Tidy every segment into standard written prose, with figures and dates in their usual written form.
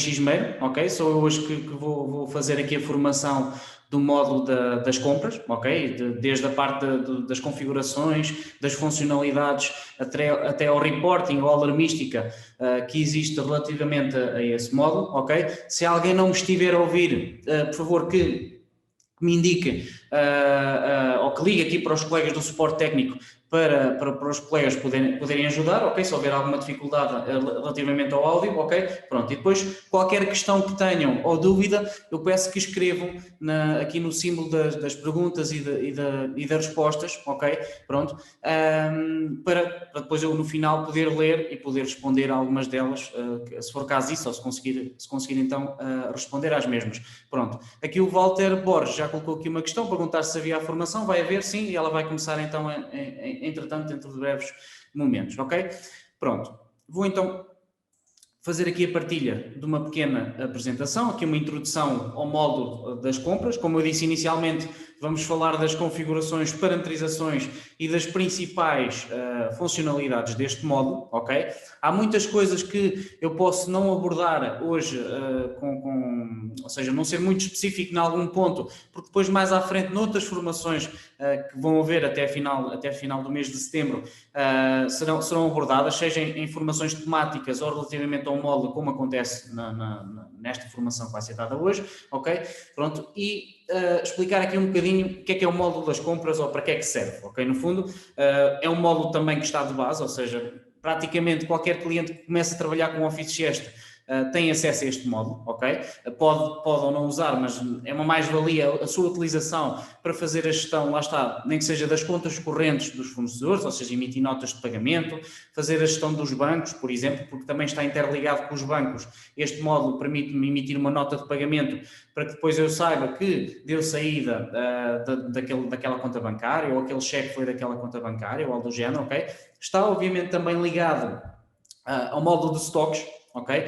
Xmail, ok? Sou eu hoje que vou fazer aqui a formação do módulo das compras, ok? Desde a parte das configurações, das funcionalidades, até ao reporting ou alarmística que existe relativamente a esse módulo, ok? Se alguém não me estiver a ouvir, por favor, que me indique ou que ligue aqui para os colegas do suporte técnico para os colegas poderem ajudar, ok? Se houver alguma dificuldade relativamente ao áudio, ok? Pronto, e depois qualquer questão que tenham ou dúvida, eu peço que escrevam aqui no símbolo das perguntas e das respostas, ok? Pronto, para depois eu no final poder ler e poder responder a algumas delas, se for caso isso, ou se conseguir então responder às mesmas. Pronto, aqui o Walter Borges já colocou aqui uma questão, perguntar se havia a formação, vai haver sim, e ela vai começar então entretanto dentro de breves momentos, ok? Pronto, vou então fazer aqui a partilha de uma pequena apresentação, aqui uma introdução ao módulo das compras. Como eu disse inicialmente, vamos falar das configurações, parametrizações e das principais funcionalidades deste módulo, ok? Há muitas coisas que eu posso não abordar hoje, ou seja, não ser muito específico em algum ponto, porque depois mais à frente, noutras formações que vão haver até final do mês de setembro, serão abordadas, seja em formações temáticas ou relativamente ao módulo, como acontece nesta formação que vai ser dada hoje, ok? Pronto, e explicar aqui um bocadinho o que é o módulo das compras ou para que é que serve, ok? No fundo, é um módulo também que está de base, ou seja, praticamente qualquer cliente que comece a trabalhar com Office Gesta tem acesso a este módulo, ok? Pode ou não usar, mas é uma mais-valia a sua utilização para fazer a gestão, lá está, nem que seja das contas correntes dos fornecedores, ou seja, emitir notas de pagamento, fazer a gestão dos bancos, por exemplo, porque também está interligado com os bancos. Este módulo permite-me emitir uma nota de pagamento para que depois eu saiba que deu saída daquela conta bancária, ou aquele cheque foi daquela conta bancária, ou algo do género, ok? Está obviamente também ligado ao módulo de stocks, ok?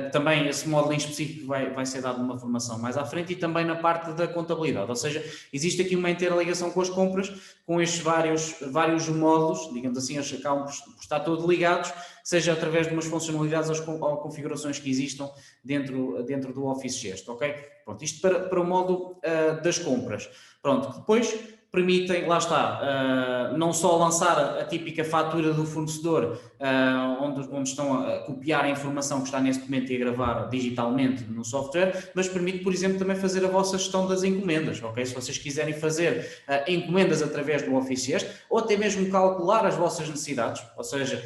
Que também esse módulo em específico vai ser dado numa formação mais à frente, e também na parte da contabilidade, ou seja, existe aqui uma interligação com as compras, com estes vários módulos, digamos assim, eles acabam por estar todos ligados, seja através de umas funcionalidades ou configurações que existam dentro do Office Gesta, ok? Pronto, isto para o módulo das compras. Pronto, depois permitem, lá está, não só lançar a típica fatura do fornecedor, onde estão a copiar a informação que está nesse documento e a gravar digitalmente no software, mas permite, por exemplo, também fazer a vossa gestão das encomendas, ok? Se vocês quiserem fazer encomendas através do Office Gesta, ou até mesmo calcular as vossas necessidades, ou seja,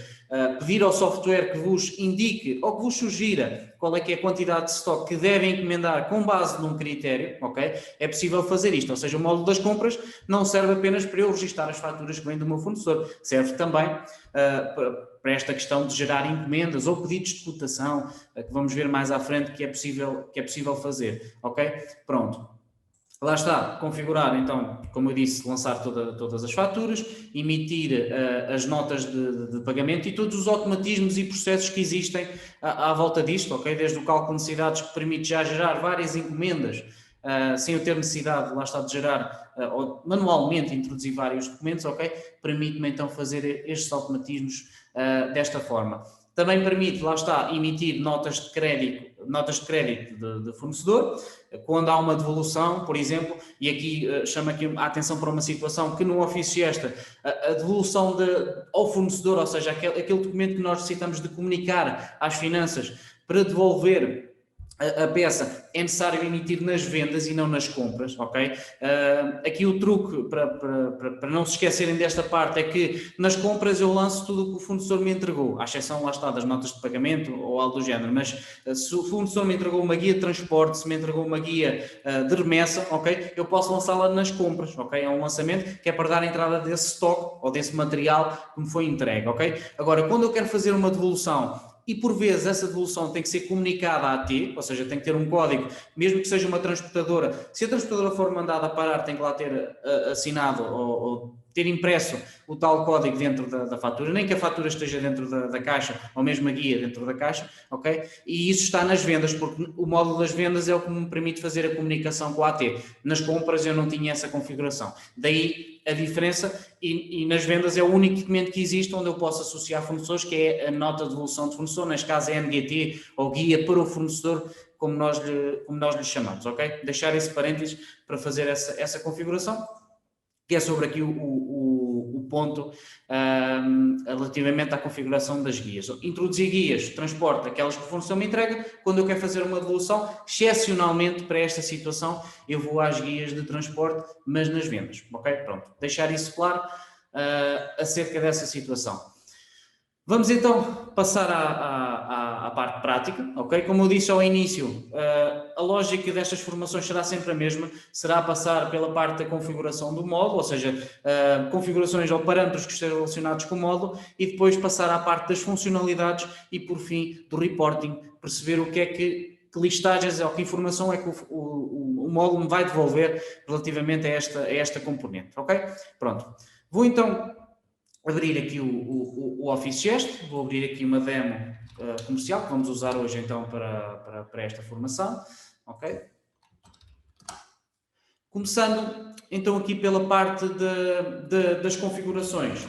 pedir ao software que vos indique ou que vos sugira qual é que é a quantidade de stock que devem encomendar com base num critério, ok? É possível fazer isto, ou seja, o módulo das compras não serve apenas para eu registrar as faturas que vêm do meu fornecedor, serve também para esta questão de gerar encomendas ou pedidos de cotação, que vamos ver mais à frente que é possível fazer, ok? Pronto. Lá está, configurar então, como eu disse, lançar todas as faturas, emitir as notas de pagamento e todos os automatismos e processos que existem à volta disto, ok? Desde o cálculo de necessidades, que permite já gerar várias encomendas, sem eu ter necessidade, lá está, de gerar ou manualmente introduzir vários documentos, ok? Permite-me então fazer estes automatismos desta forma. Também permite, lá está, emitir notas de crédito de fornecedor, quando há uma devolução, por exemplo, e aqui chama aqui a atenção para uma situação que no Office Gesta, a devolução ao fornecedor, ou seja, aquele documento que nós necessitamos de comunicar às finanças para devolver a peça, é necessário emitir nas vendas e não nas compras, ok? Aqui o truque, para não se esquecerem desta parte, é que nas compras eu lanço tudo o que o fornecedor me entregou, à exceção, lá está, das notas de pagamento ou algo do género, mas se o fornecedor me entregou uma guia de transporte, se me entregou uma guia de remessa, ok? Eu posso lançá-la nas compras, ok? É um lançamento que é para dar a entrada desse stock ou desse material que me foi entregue, ok? Agora, quando eu quero fazer uma devolução, e por vezes essa devolução tem que ser comunicada à AT, ou seja, tem que ter um código, mesmo que seja uma transportadora. Se a transportadora for mandada parar, tem que lá ter assinado ou ter impresso o tal código dentro da fatura, nem que a fatura esteja dentro da caixa, ou mesmo a guia dentro da caixa, ok? E isso está nas vendas, porque o módulo das vendas é o que me permite fazer a comunicação com a AT. Nas compras eu não tinha essa configuração. Daí a diferença, e nas vendas é o único documento que existe onde eu posso associar fornecedores, que é a nota de devolução de fornecedor, neste caso é NGT, ou guia para o fornecedor, como nós lhe chamamos, ok? Deixar esse parênteses para fazer essa configuração, que é sobre aqui o ponto relativamente à configuração das guias. Introduzir guias de transporte, aquelas que o fornecedor me entrega, quando eu quero fazer uma devolução, excepcionalmente para esta situação, eu vou às guias de transporte, mas nas vendas, ok? Pronto, deixar isso claro acerca dessa situação. Vamos então passar à parte prática, ok? Como eu disse ao início, a lógica destas formações será sempre a mesma, será passar pela parte da configuração do módulo, ou seja, configurações ou parâmetros que estejam relacionados com o módulo, e depois passar à parte das funcionalidades e, por fim, do reporting, perceber o que é que listagens ou que informação é que o módulo me vai devolver relativamente a esta componente, ok? Pronto. Vou então abrir aqui o Office Gesto, vou abrir aqui uma demo comercial que vamos usar hoje então para esta formação, ok? Começando então aqui pela parte das configurações.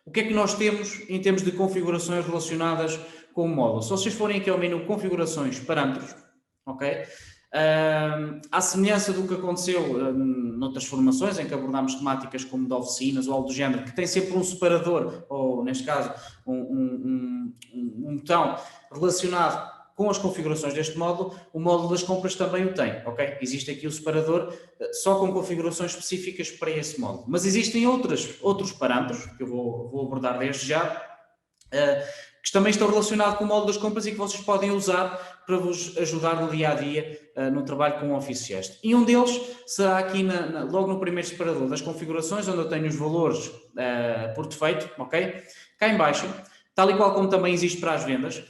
O que é que nós temos em termos de configurações relacionadas com o módulo? Se vocês forem aqui ao menu Configurações, Parâmetros, ok? À semelhança do que aconteceu noutras formações, em que abordámos temáticas como de oficinas ou algo do género, que tem sempre um separador, ou neste caso um botão relacionado com as configurações deste módulo, o módulo das compras também o tem, ok? Existe aqui o separador só com configurações específicas para esse módulo. Mas existem outros parâmetros, que eu vou abordar desde já, que também estão relacionados com o módulo das compras e que vocês podem usar para vos ajudar no dia-a-dia no trabalho com o Office Gesto. E um deles será aqui logo no primeiro separador das configurações, onde eu tenho os valores por defeito, ok? Cá em baixo, tal e qual como também existe para as vendas,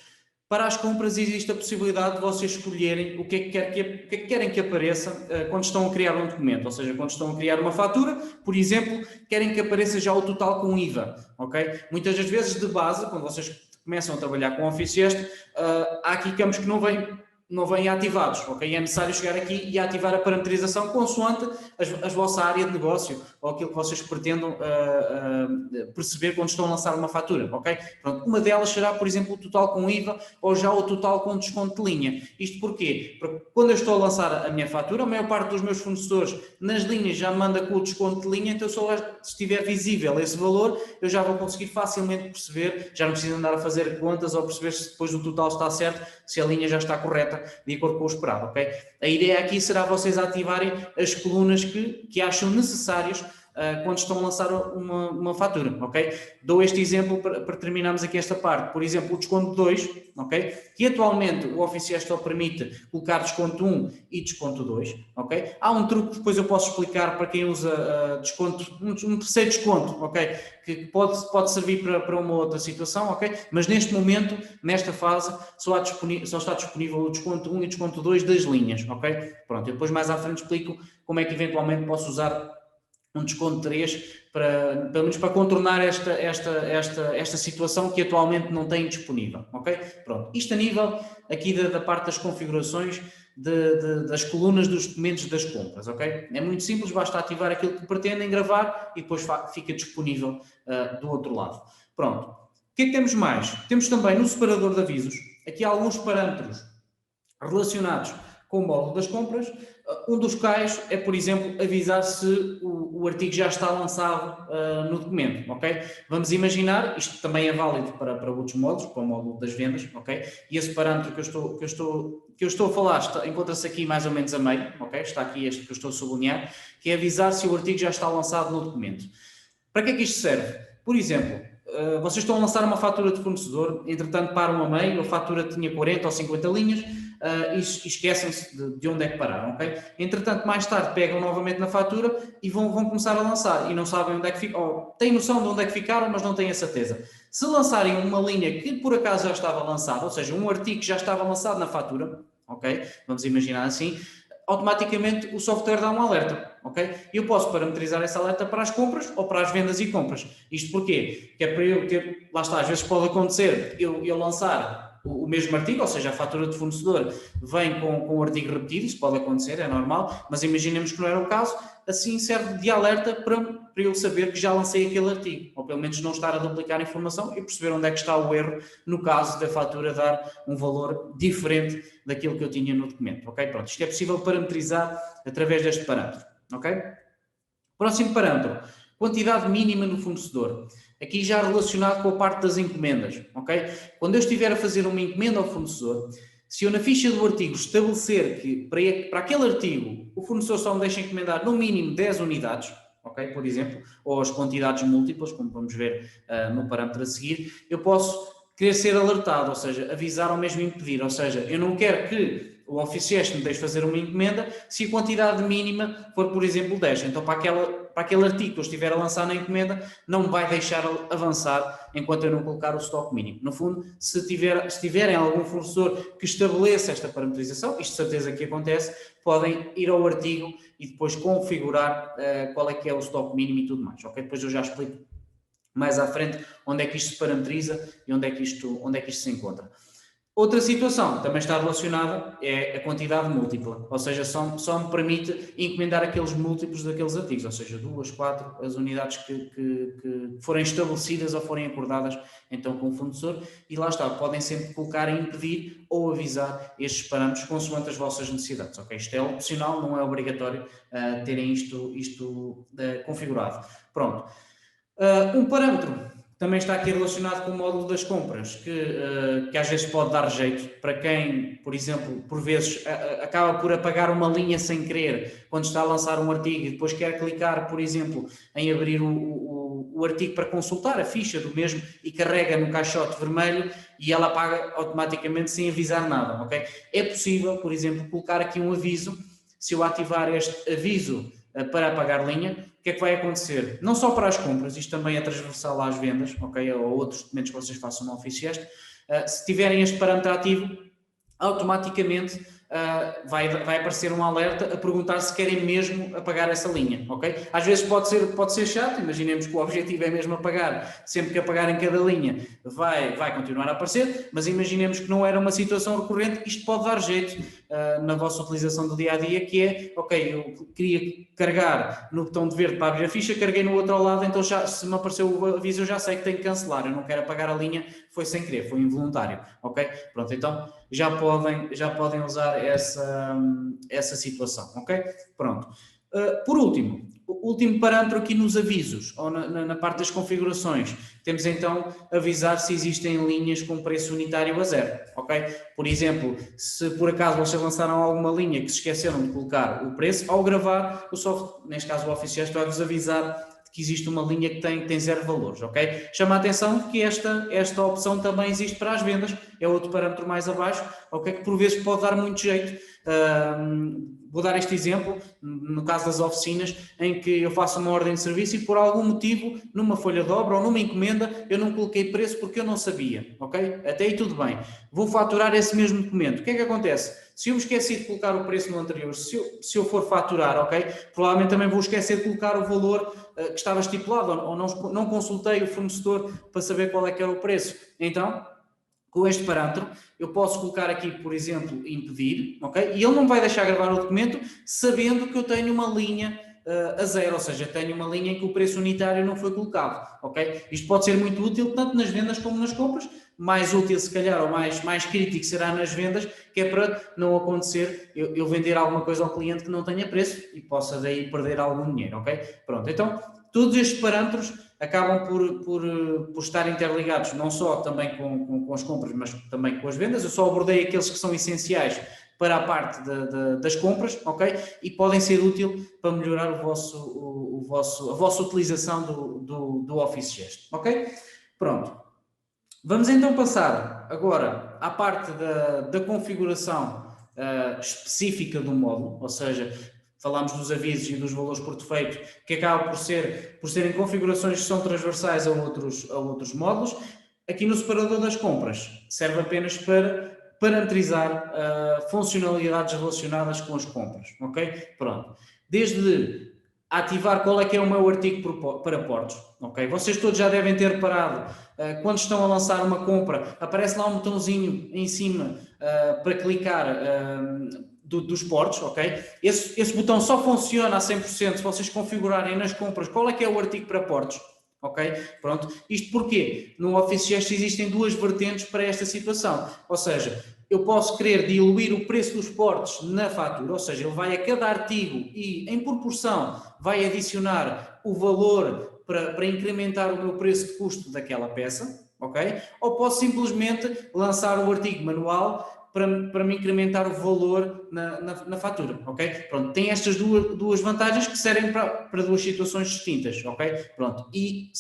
para as compras existe a possibilidade de vocês escolherem o que é que querem que apareça quando estão a criar um documento, ou seja, quando estão a criar uma fatura, por exemplo, querem que apareça já o total com IVA, ok? Muitas das vezes de base, quando vocês começam a trabalhar com o Office Gesto, há aqui campos que não vêm ativados, ok? É necessário chegar aqui e ativar a parametrização consoante a vossa área de negócio ou aquilo que vocês pretendam perceber quando estão a lançar uma fatura, ok? Pronto, uma delas será, por exemplo, o total com IVA ou já o total com desconto de linha. Isto porquê? Porque quando eu estou a lançar a minha fatura, a maior parte dos meus fornecedores nas linhas já manda com o desconto de linha, então se estiver visível esse valor, eu já vou conseguir facilmente perceber, já não preciso andar a fazer contas ou perceber se depois o total está certo, se a linha já está correta de acordo com o esperado, ok? A ideia aqui será vocês ativarem as colunas que acham necessárias quando estão a lançar uma fatura, ok? Dou este exemplo para terminarmos aqui esta parte. Por exemplo, o desconto 2, ok? Que atualmente o Office Gesto permite colocar desconto 1 e desconto 2, ok? Há um truque que depois eu posso explicar para quem usa desconto, um terceiro desconto, ok? Que pode servir para uma outra situação, ok? Mas neste momento, nesta fase, só está disponível o desconto 1 e o desconto 2 das linhas, ok? Pronto, eu depois mais à frente explico como é que eventualmente posso usar um desconto 3, pelo menos para contornar esta situação que atualmente não tem disponível, ok? Pronto, isto a nível aqui da parte das configurações das colunas dos documentos das compras, ok? É muito simples, basta ativar aquilo que pretendem gravar e depois fica disponível do outro lado. Pronto, o que é que temos mais? Temos também no separador de avisos, aqui alguns parâmetros relacionados com o módulo das compras. Um dos quais é, por exemplo, avisar se o artigo já está lançado no documento, ok? Vamos imaginar, isto também é válido para outros módulos, para o módulo das vendas, ok? E esse parâmetro que eu estou a falar encontra-se aqui mais ou menos a meio, ok? Está aqui este que eu estou a sublinhar, que é avisar se o artigo já está lançado no documento. Para que é que isto serve? Por exemplo, vocês estão a lançar uma fatura de fornecedor, entretanto param a meio, a fatura tinha 40 ou 50 linhas, e esquecem-se de onde é que pararam, ok? Entretanto, mais tarde pegam novamente na fatura e vão começar a lançar e não sabem onde é que ficaram, têm noção de onde é que ficaram, mas não têm a certeza. Se lançarem uma linha que por acaso já estava lançada, ou seja, um artigo que já estava lançado na fatura, ok? Vamos imaginar assim, automaticamente o software dá um alerta, ok? E eu posso parametrizar essa alerta para as compras ou para as vendas e compras. Isto porquê? Que é para eu ter, lá está, às vezes pode acontecer eu lançar o mesmo artigo, ou seja, a fatura de fornecedor vem com o artigo repetido, isso pode acontecer, é normal, mas imaginemos que não era o caso, assim serve de alerta para eu saber que já lancei aquele artigo, ou pelo menos não estar a duplicar informação e perceber onde é que está o erro no caso da fatura dar um valor diferente daquilo que eu tinha no documento, ok? Pronto, isto é possível parametrizar através deste parâmetro, ok? Próximo parâmetro, quantidade mínima no fornecedor. Aqui já relacionado com a parte das encomendas, ok? Quando eu estiver a fazer uma encomenda ao fornecedor, se eu na ficha do artigo estabelecer que para aquele artigo o fornecedor só me deixa encomendar no mínimo 10 unidades, ok? Por exemplo, ou as quantidades múltiplas, como vamos ver no parâmetro a seguir, eu posso querer ser alertado, ou seja, avisar ou mesmo impedir, ou seja, eu não quero que o Office me deixe fazer uma encomenda se a quantidade mínima for, por exemplo, 10. Então, para aquele artigo que eu estiver a lançar na encomenda, não me vai deixar avançar enquanto eu não colocar o estoque mínimo. No fundo, se tiverem algum fornecedor que estabeleça esta parametrização, isto de certeza que acontece, podem ir ao artigo e depois configurar qual é que é o estoque mínimo e tudo mais. Ok? Depois eu já explico mais à frente onde é que isto se parametriza e onde é que isto se encontra. Outra situação também está relacionada é a quantidade múltipla, ou seja, só me permite encomendar aqueles múltiplos daqueles artigos, ou seja, 2, 4, as unidades que forem estabelecidas ou forem acordadas então com o fornecedor, e lá está, podem sempre colocar em impedir ou avisar estes parâmetros consoante as vossas necessidades, ok? Isto é opcional, não é obrigatório terem isto configurado. Pronto. Um parâmetro também está aqui relacionado com o módulo das compras, que às vezes pode dar jeito para quem, por exemplo, por vezes acaba por apagar uma linha sem querer quando está a lançar um artigo e depois quer clicar, por exemplo, em abrir o artigo para consultar a ficha do mesmo e carrega no caixote vermelho e ela apaga automaticamente sem avisar nada, ok? É possível, por exemplo, colocar aqui um aviso. Se eu ativar este aviso para apagar linha, o que é que vai acontecer? Não só para as compras, isto também é transversal às vendas, ok? Ou outros documentos que vocês façam no Office Gest. Se tiverem este parâmetro ativo, automaticamente vai aparecer um alerta a perguntar se querem mesmo apagar essa linha, ok? Às vezes pode ser chato, imaginemos que o objetivo é mesmo apagar, sempre que apagarem cada linha vai continuar a aparecer, mas imaginemos que não era uma situação recorrente, isto pode dar jeito na vossa utilização do dia-a-dia, que é, ok, eu queria carregar no botão de verde para abrir a ficha, carreguei no outro ao lado, então já, se me apareceu o aviso eu já sei que tenho que cancelar, eu não quero apagar a linha, foi sem querer, foi involuntário, ok? Pronto, então já podem usar essa situação, ok? Pronto. Por último, o último parâmetro aqui nos avisos, ou na parte das configurações, temos então avisar se existem linhas com preço unitário a zero, ok? Por exemplo, se por acaso vocês lançaram alguma linha que se esqueceram de colocar o preço, ao gravar, o software, neste caso o Office Gest, vai-vos avisar que existe uma linha que tem zero valores, ok? Chama a atenção que esta opção também existe para as vendas, é outro parâmetro mais abaixo, ok? Que por vezes pode dar muito jeito. Vou dar este exemplo, no caso das oficinas, em que eu faço uma ordem de serviço e por algum motivo, numa folha de obra ou numa encomenda, eu não coloquei preço porque eu não sabia, ok? Até aí tudo bem. Vou faturar esse mesmo documento. O que é que acontece? Se eu me esqueci de colocar o preço no anterior, se eu for faturar, ok? Provavelmente também vou esquecer de colocar o valor que estava estipulado ou não consultei o fornecedor para saber qual é que era o preço. Então, com este parâmetro, eu posso colocar aqui, por exemplo, impedir, ok? E ele não vai deixar gravar o documento sabendo que eu tenho uma linha a zero, ou seja, tenho uma linha em que o preço unitário não foi colocado, ok? Isto pode ser muito útil tanto nas vendas como nas compras, mais útil se calhar ou mais crítico será nas vendas, que é para não acontecer eu vender alguma coisa ao cliente que não tenha preço e possa daí perder algum dinheiro, ok? Pronto, então todos estes parâmetros acabam por estar interligados, não só também com as compras, mas também com as vendas. Eu só abordei aqueles que são essenciais para a parte das compras, ok? E podem ser úteis para melhorar a vossa utilização do Office Gest, ok? Pronto. Vamos então passar agora à parte da configuração específica do módulo, ou seja, falámos dos avisos e dos valores por defeito, que acabam por serem configurações que são transversais a outros módulos. Aqui no separador das compras, serve apenas para parametrizar funcionalidades relacionadas com as compras, ok? Pronto. Desde ativar qual é que é o meu artigo para portos, ok? Vocês todos já devem ter reparado, quando estão a lançar uma compra, aparece lá um botãozinho em cima para clicar dos portos, ok? Esse botão só funciona a 100% se vocês configurarem nas compras qual é que é o artigo para portos, ok? Pronto. Isto porquê? No Office Gesto existem duas vertentes para esta situação, ou seja, eu posso querer diluir o preço dos portos na fatura, ou seja, ele vai a cada artigo e, em proporção, vai adicionar o valor para incrementar o meu preço de custo daquela peça, ok? Ou posso simplesmente lançar o artigo manual para me incrementar o valor na fatura, ok? Pronto, tem estas duas vantagens que servem para duas situações distintas, ok? Pronto, e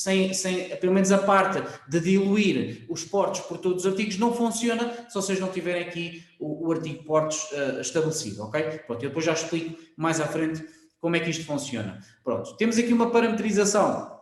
pelo menos a parte de diluir os portos por todos os artigos não funciona se vocês não tiverem aqui o artigo portos estabelecido, ok? Pronto, eu depois já explico mais à frente como é que isto funciona. Pronto, temos aqui uma parametrização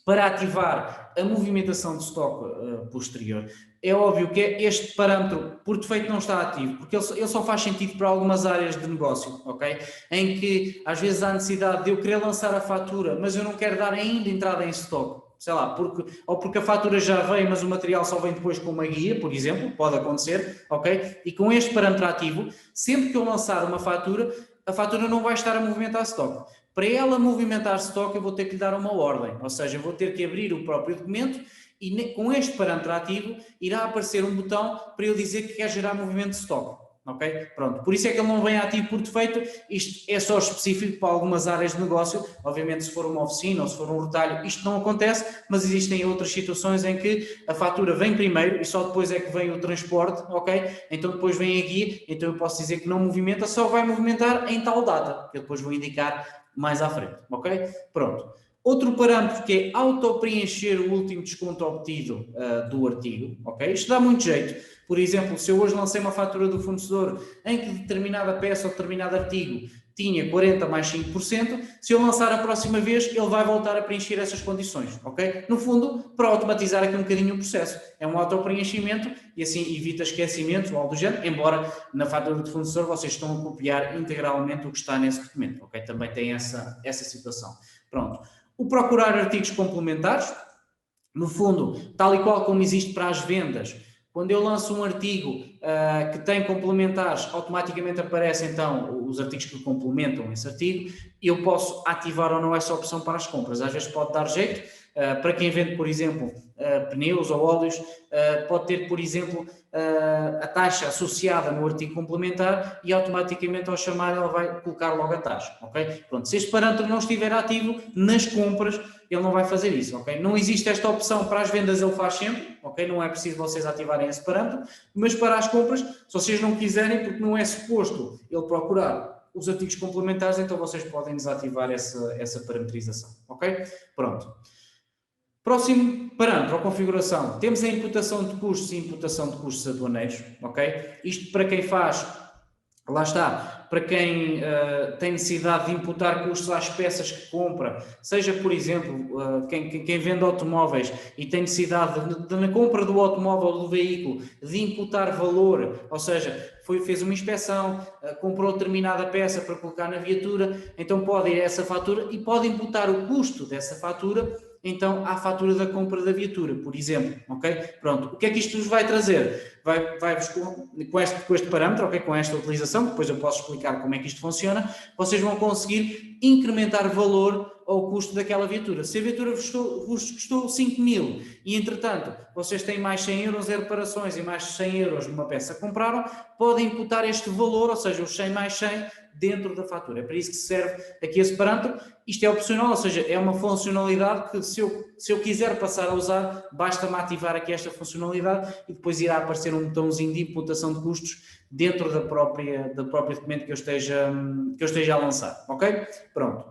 para ativar a movimentação de estoque posterior. É óbvio que este parâmetro, por defeito, não está ativo, porque ele só faz sentido para algumas áreas de negócio, ok? Em que, às vezes, há necessidade de eu querer lançar a fatura, mas eu não quero dar ainda entrada em estoque. Sei lá, porque a fatura já veio, mas o material só vem depois com uma guia, por exemplo, pode acontecer, ok? E com este parâmetro ativo, sempre que eu lançar uma fatura, a fatura não vai estar a movimentar estoque. Para ela movimentar estoque, eu vou ter que lhe dar uma ordem, ou seja, eu vou ter que abrir o próprio documento e com este parâmetro ativo irá aparecer um botão para ele dizer que quer gerar movimento de estoque. Ok? Pronto. Por isso é que ele não vem ativo por defeito. Isto é só específico para algumas áreas de negócio. Obviamente, se for uma oficina ou se for um retalho, isto não acontece, mas existem outras situações em que a fatura vem primeiro e só depois é que vem o transporte, ok? Então depois vem a guia, então eu posso dizer que não movimenta, só vai movimentar em tal data, que eu depois vou indicar mais à frente, ok? Pronto. Outro parâmetro que é auto-preencher o último desconto obtido do artigo, ok? Isto dá muito jeito. Por exemplo, se eu hoje lancei uma fatura do fornecedor em que determinada peça ou determinado artigo tinha 40 mais 5%, se eu lançar a próxima vez, ele vai voltar a preencher essas condições, ok? No fundo, para automatizar aqui um bocadinho o processo. É um auto-preenchimento e assim evita esquecimentos ou algo do género, embora na fatura do fornecedor vocês estão a copiar integralmente o que está nesse documento, ok? Também tem essa situação. Pronto. O procurar artigos complementares, no fundo, tal e qual como existe para as vendas, quando eu lanço um artigo que tem complementares, automaticamente aparecem então os artigos que complementam esse artigo e eu posso ativar ou não essa opção para as compras. Às vezes pode dar jeito, para quem vende, por exemplo, pneus ou óleos, pode ter, por exemplo, a taxa associada no artigo complementar e automaticamente ao chamar ela vai colocar logo a taxa, ok? Pronto, se este parâmetro não estiver ativo nas compras, ele não vai fazer isso, ok? Não existe esta opção para as vendas, ele faz sempre, ok? Não é preciso vocês ativarem esse parâmetro, mas para as compras, se vocês não quiserem, porque não é suposto ele procurar os artigos complementares, então vocês podem desativar essa parametrização, ok? Pronto. Próximo parâmetro, ou configuração, temos a imputação de custos e imputação de custos aduaneiros, ok? Isto para quem faz, lá está, para quem tem necessidade de imputar custos às peças que compra, seja, por exemplo, quem vende automóveis e tem necessidade na compra do automóvel ou do veículo, de imputar valor, ou seja, fez uma inspeção, comprou determinada peça para colocar na viatura, então pode ir a essa fatura e pode imputar o custo dessa fatura então à fatura da compra da viatura, por exemplo, ok? Pronto, o que é que isto vos vai trazer? Vai-vos com este parâmetro, ok? Com esta utilização, depois eu posso explicar como é que isto funciona, vocês vão conseguir incrementar valor ao custo daquela viatura. Se a viatura vos custou 5.000 e, entretanto, vocês têm mais 100 euros em reparações e mais 100 euros numa peça que compraram, podem imputar este valor, ou seja, os 100 mais 100, dentro da fatura. É para isso que serve aqui esse parâmetro. Isto é opcional, ou seja, é uma funcionalidade que se eu quiser passar a usar, basta-me ativar aqui esta funcionalidade e depois irá aparecer um botãozinho de imputação de custos dentro do próprio documento que eu esteja a lançar, ok? Pronto.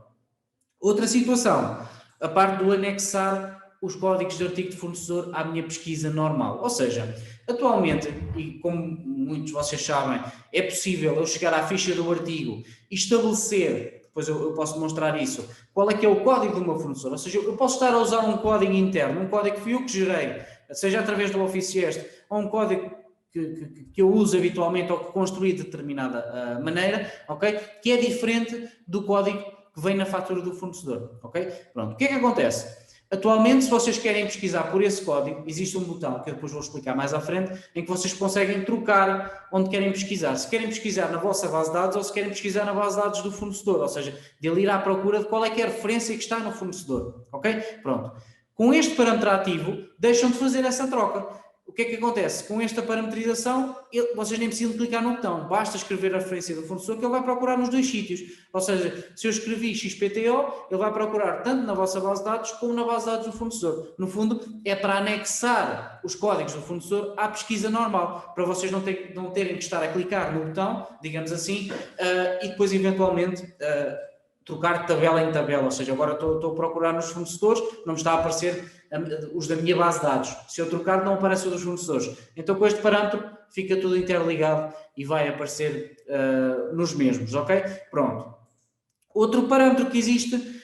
Outra situação, a parte do anexar os códigos de artigo de fornecedor à minha pesquisa normal. Ou seja, atualmente, e como muitos de vocês sabem, é possível eu chegar à ficha do artigo e estabelecer, depois eu posso demonstrar isso, qual é que é o código do meu fornecedor. Ou seja, eu posso estar a usar um código interno, um código que fui eu que gerei, seja através do Office Gesto, ou um código que eu uso habitualmente ou que construí de determinada maneira, ok? Que é diferente do código que que vem na fatura do fornecedor, ok? Pronto, o que é que acontece? Atualmente, se vocês querem pesquisar por esse código, existe um botão, que eu depois vou explicar mais à frente, em que vocês conseguem trocar onde querem pesquisar. Se querem pesquisar na vossa base de dados ou se querem pesquisar na base de dados do fornecedor, ou seja, de ele ir à procura de qual é que é a referência que está no fornecedor, ok? Pronto. Com este parâmetro ativo, deixam de fazer essa troca. O que é que acontece? Com esta parametrização, vocês nem precisam clicar no botão, basta escrever a referência do fornecedor que ele vai procurar nos dois sítios. Ou seja, se eu escrevi XPTO, ele vai procurar tanto na vossa base de dados como na base de dados do fornecedor. No fundo, é para anexar os códigos do fornecedor à pesquisa normal, para vocês não terem que estar a clicar no botão, digamos assim, e depois eventualmente trocar de tabela em tabela, ou seja, agora estou a procurar nos fornecedores, não me está a aparecer os da minha base de dados. Se eu trocar, não aparece o dos fornecedores. Então, com este parâmetro, fica tudo interligado e vai aparecer nos mesmos, ok? Pronto. Outro parâmetro que existe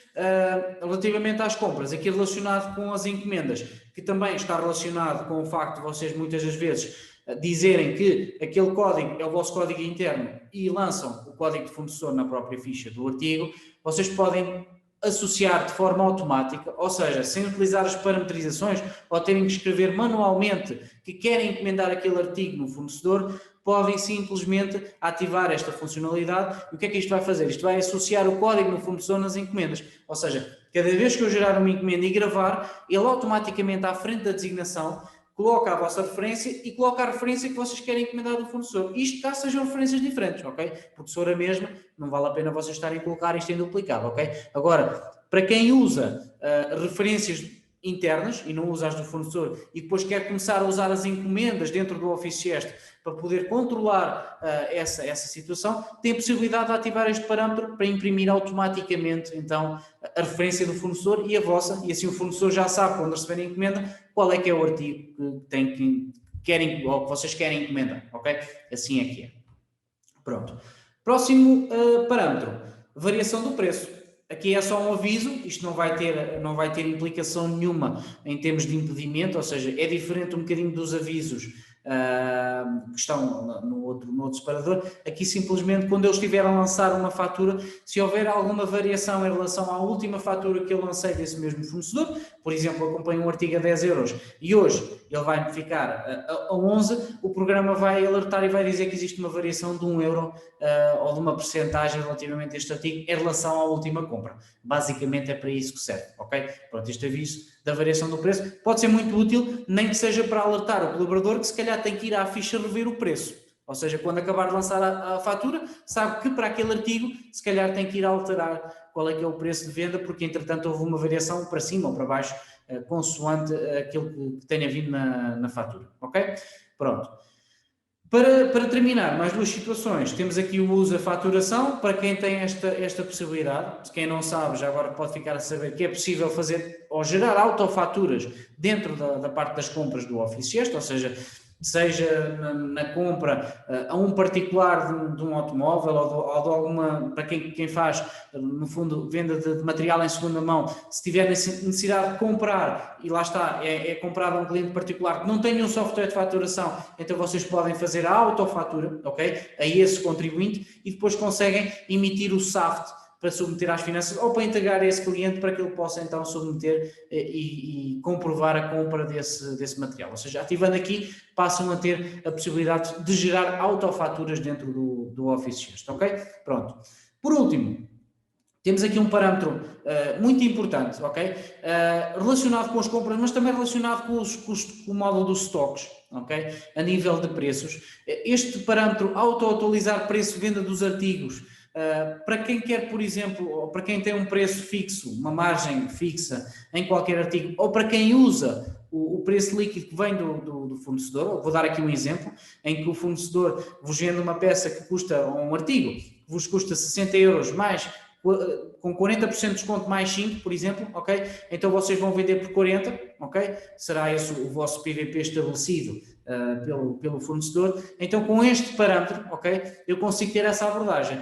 relativamente às compras, aqui relacionado com as encomendas, que também está relacionado com o facto de vocês muitas das vezes dizerem que aquele código é o vosso código interno e lançam o código de fornecedor na própria ficha do artigo, vocês podem associar de forma automática, ou seja, sem utilizar as parametrizações ou terem que escrever manualmente que querem encomendar aquele artigo no fornecedor, podem simplesmente ativar esta funcionalidade. E o que é que isto vai fazer? Isto vai associar o código no fornecedor nas encomendas, ou seja, cada vez que eu gerar uma encomenda e gravar, ele automaticamente à frente da designação coloca a vossa referência e coloca a referência que vocês querem encomendar do fornecedor. Isto caso sejam referências diferentes, ok? Porque se for a mesma, não vale a pena vocês estarem a colocar isto em duplicado, ok? Agora, para quem usa referências internas e não usa as do fornecedor e depois quer começar a usar as encomendas dentro do Office Chest para poder controlar essa situação, tem a possibilidade de ativar este parâmetro para imprimir automaticamente então a referência do fornecedor e a vossa, e assim o fornecedor já sabe quando receber a encomenda qual é que é o artigo que querem ou que vocês querem encomendar, ok? Assim é que é. Pronto. Próximo parâmetro, variação do preço. Aqui é só um aviso, isto não vai ter implicação nenhuma em termos de impedimento, ou seja, é diferente um bocadinho dos avisos que estão no outro separador. Aqui simplesmente quando eu estiver a lançar uma fatura, se houver alguma variação em relação à última fatura que eu lancei desse mesmo fornecedor, por exemplo, eu comprei um artigo a 10 euros e hoje ele vai ficar a 11, o programa vai alertar e vai dizer que existe uma variação de 1 euro ou de uma percentagem relativamente a este artigo em relação à última compra. Basicamente é para isso que serve, ok? Pronto, este aviso da variação do preço pode ser muito útil, nem que seja para alertar o colaborador que se calhar tem que ir à ficha rever o preço. Ou seja, quando acabar de lançar a fatura, sabe que para aquele artigo se calhar tem que ir alterar qual é que é o preço de venda, porque entretanto houve uma variação para cima ou para baixo, consoante aquilo que tenha vindo na fatura, ok? Pronto. Para terminar, mais duas situações. Temos aqui o uso da faturação, para quem tem esta possibilidade. Quem não sabe, já agora pode ficar a saber que é possível fazer ou gerar autofaturas dentro da parte das compras do Office Chest, ou seja na compra a um particular de um automóvel ou de alguma, para quem faz, no fundo, venda de material em segunda mão, se tiver necessidade de comprar, e lá está, é comprado a um cliente particular que não tem um software de faturação, então vocês podem fazer a autofatura, ok? A esse contribuinte e depois conseguem emitir o SAFT para submeter às finanças ou para integrar esse cliente para que ele possa então submeter e comprovar a compra desse material. Ou seja, ativando aqui, passam a ter a possibilidade de gerar autofaturas dentro do Office Chest, ok? Pronto. Por último, temos aqui um parâmetro muito importante, ok? Relacionado com as compras, mas também relacionado com o módulo dos stocks, ok? A nível de preços. Este parâmetro auto-atualizar preço de venda dos artigos, para quem quer, por exemplo, ou para quem tem um preço fixo, uma margem fixa em qualquer artigo, ou para quem usa o preço líquido que vem do fornecedor, vou dar aqui um exemplo, em que o fornecedor vos vende uma peça que custa, um artigo, que vos custa 60 euros mais, com 40% de desconto mais 5, por exemplo, ok? Então vocês vão vender por 40, ok? Será esse o vosso PVP estabelecido pelo fornecedor. Então com este parâmetro, ok? Eu consigo ter essa abordagem.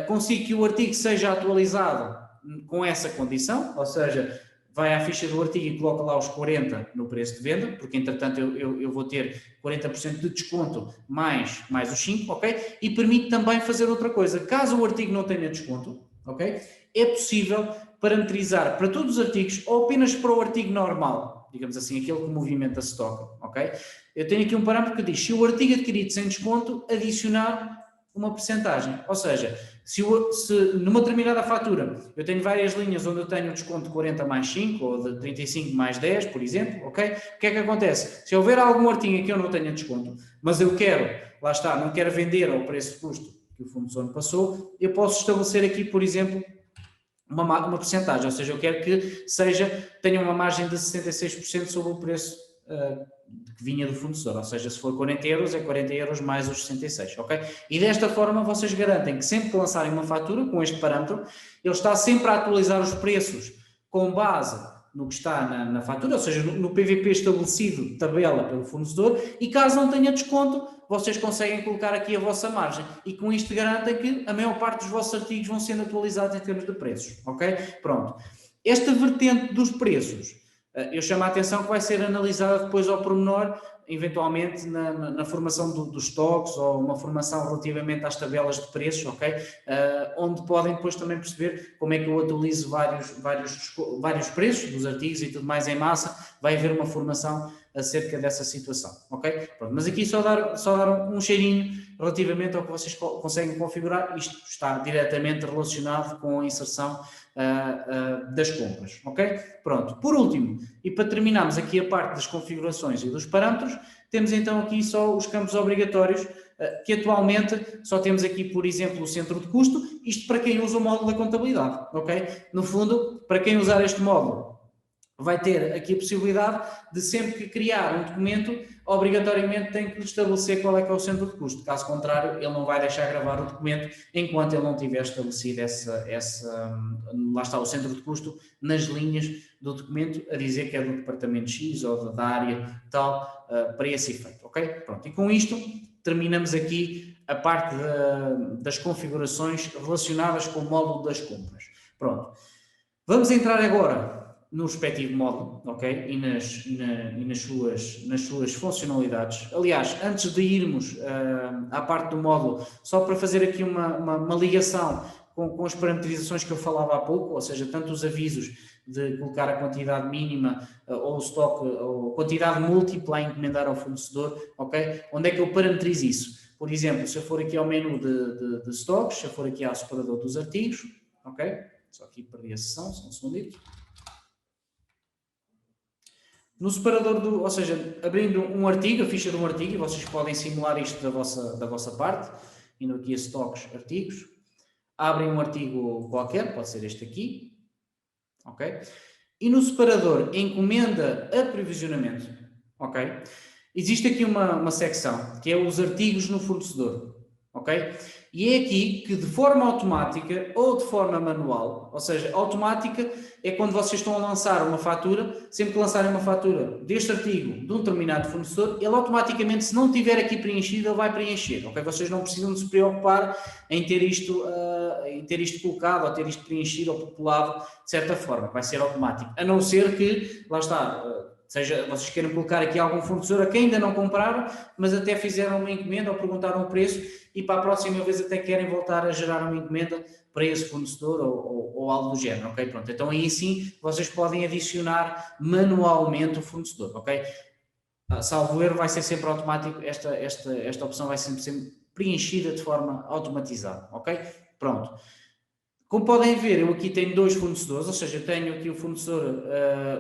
Consigo que o artigo seja atualizado com essa condição, ou seja, vai à ficha do artigo e coloca lá os 40 no preço de venda, porque entretanto eu vou ter 40% de desconto mais os 5, ok? E permite também fazer outra coisa. Caso o artigo não tenha desconto, ok? É possível parametrizar para todos os artigos ou apenas para o artigo normal, digamos assim, aquele que movimenta stock, ok? Eu tenho aqui um parâmetro que diz, se o artigo adquirido sem desconto, adicionar uma percentagem, ou seja, se numa determinada fatura eu tenho várias linhas onde eu tenho desconto de 40 mais 5 ou de 35 mais 10, por exemplo, ok? O que é que acontece? Se houver algum artigo em que eu não tenha desconto, mas eu quero, lá está, não quero vender ao preço de custo que o fornecedor me passou, eu posso estabelecer aqui, por exemplo, uma percentagem, ou seja, eu quero que tenha uma margem de 66% sobre o preço que vinha do fornecedor, ou seja, se for 40 euros, é 40 euros mais os 66, ok? E desta forma vocês garantem que sempre que lançarem uma fatura com este parâmetro, ele está sempre a atualizar os preços com base no que está na fatura, ou seja, no PVP estabelecido, tabela pelo fornecedor, e caso não tenha desconto, vocês conseguem colocar aqui a vossa margem e com isto garantem que a maior parte dos vossos artigos vão sendo atualizados em termos de preços, ok? Pronto. Esta vertente dos preços, eu chamo a atenção que vai ser analisada depois ao pormenor, eventualmente na formação dos stocks ou uma formação relativamente às tabelas de preços, ok? Onde podem depois também perceber como é que eu atualizo vários preços dos artigos e tudo mais em massa, vai haver uma formação acerca dessa situação, ok? Pronto, mas aqui só dar um cheirinho relativamente ao que vocês conseguem configurar, isto está diretamente relacionado com a inserção das compras, ok? Pronto, por último, e para terminarmos aqui a parte das configurações e dos parâmetros, temos então aqui só os campos obrigatórios, que atualmente só temos aqui, por exemplo, o centro de custo, isto para quem usa o módulo da contabilidade, ok? No fundo, para quem usar este módulo, vai ter aqui a possibilidade de sempre que criar um documento, obrigatoriamente tem que estabelecer qual é que é o centro de custo. Caso contrário, ele não vai deixar gravar o documento enquanto ele não tiver estabelecido lá está o centro de custo nas linhas do documento a dizer que é do departamento X ou da área tal, para esse efeito, ok? Pronto, e com isto terminamos aqui a parte das configurações relacionadas com o módulo das compras. Pronto, vamos entrar agora no respectivo módulo, ok? E nas suas funcionalidades. Aliás, antes de irmos à parte do módulo, só para fazer aqui uma ligação com as parametrizações que eu falava há pouco, ou seja, tanto os avisos de colocar a quantidade mínima ou o estoque, ou quantidade múltipla a encomendar ao fornecedor, ok? Onde é que eu parametrizo isso? Por exemplo, se eu for aqui ao menu de stocks, se eu for aqui ao separador dos artigos, ok? Só aqui perdi a sessão, só um segundito. No separador ou seja, abrindo um artigo, a ficha de um artigo, e vocês podem simular isto da vossa parte, indo aqui a stocks, artigos, abrem um artigo qualquer, pode ser este aqui, ok? E no separador encomenda aprovisionamento, ok? Existe aqui uma secção, que é os artigos no fornecedor, ok? E é aqui que de forma automática ou de forma manual, ou seja, automática é quando vocês estão a lançar uma fatura, sempre que lançarem uma fatura deste artigo de um determinado fornecedor, ele automaticamente, se não tiver aqui preenchido, ele vai preencher, ok? Vocês não precisam de se preocupar em ter isto colocado, ou ter isto preenchido ou populado de certa forma, vai ser automático, a não ser que, lá está, seja, vocês queiram colocar aqui algum fornecedor a quem ainda não compraram, mas até fizeram uma encomenda ou perguntaram o preço e para a próxima vez até querem voltar a gerar uma encomenda para esse fornecedor ou algo do género, ok? Pronto, então aí sim vocês podem adicionar manualmente o fornecedor, ok? Salvo erro, vai ser sempre automático, esta opção vai sempre ser preenchida de forma automatizada, ok? Pronto. Como podem ver, eu aqui tenho dois fornecedores, ou seja, eu tenho aqui o fornecedor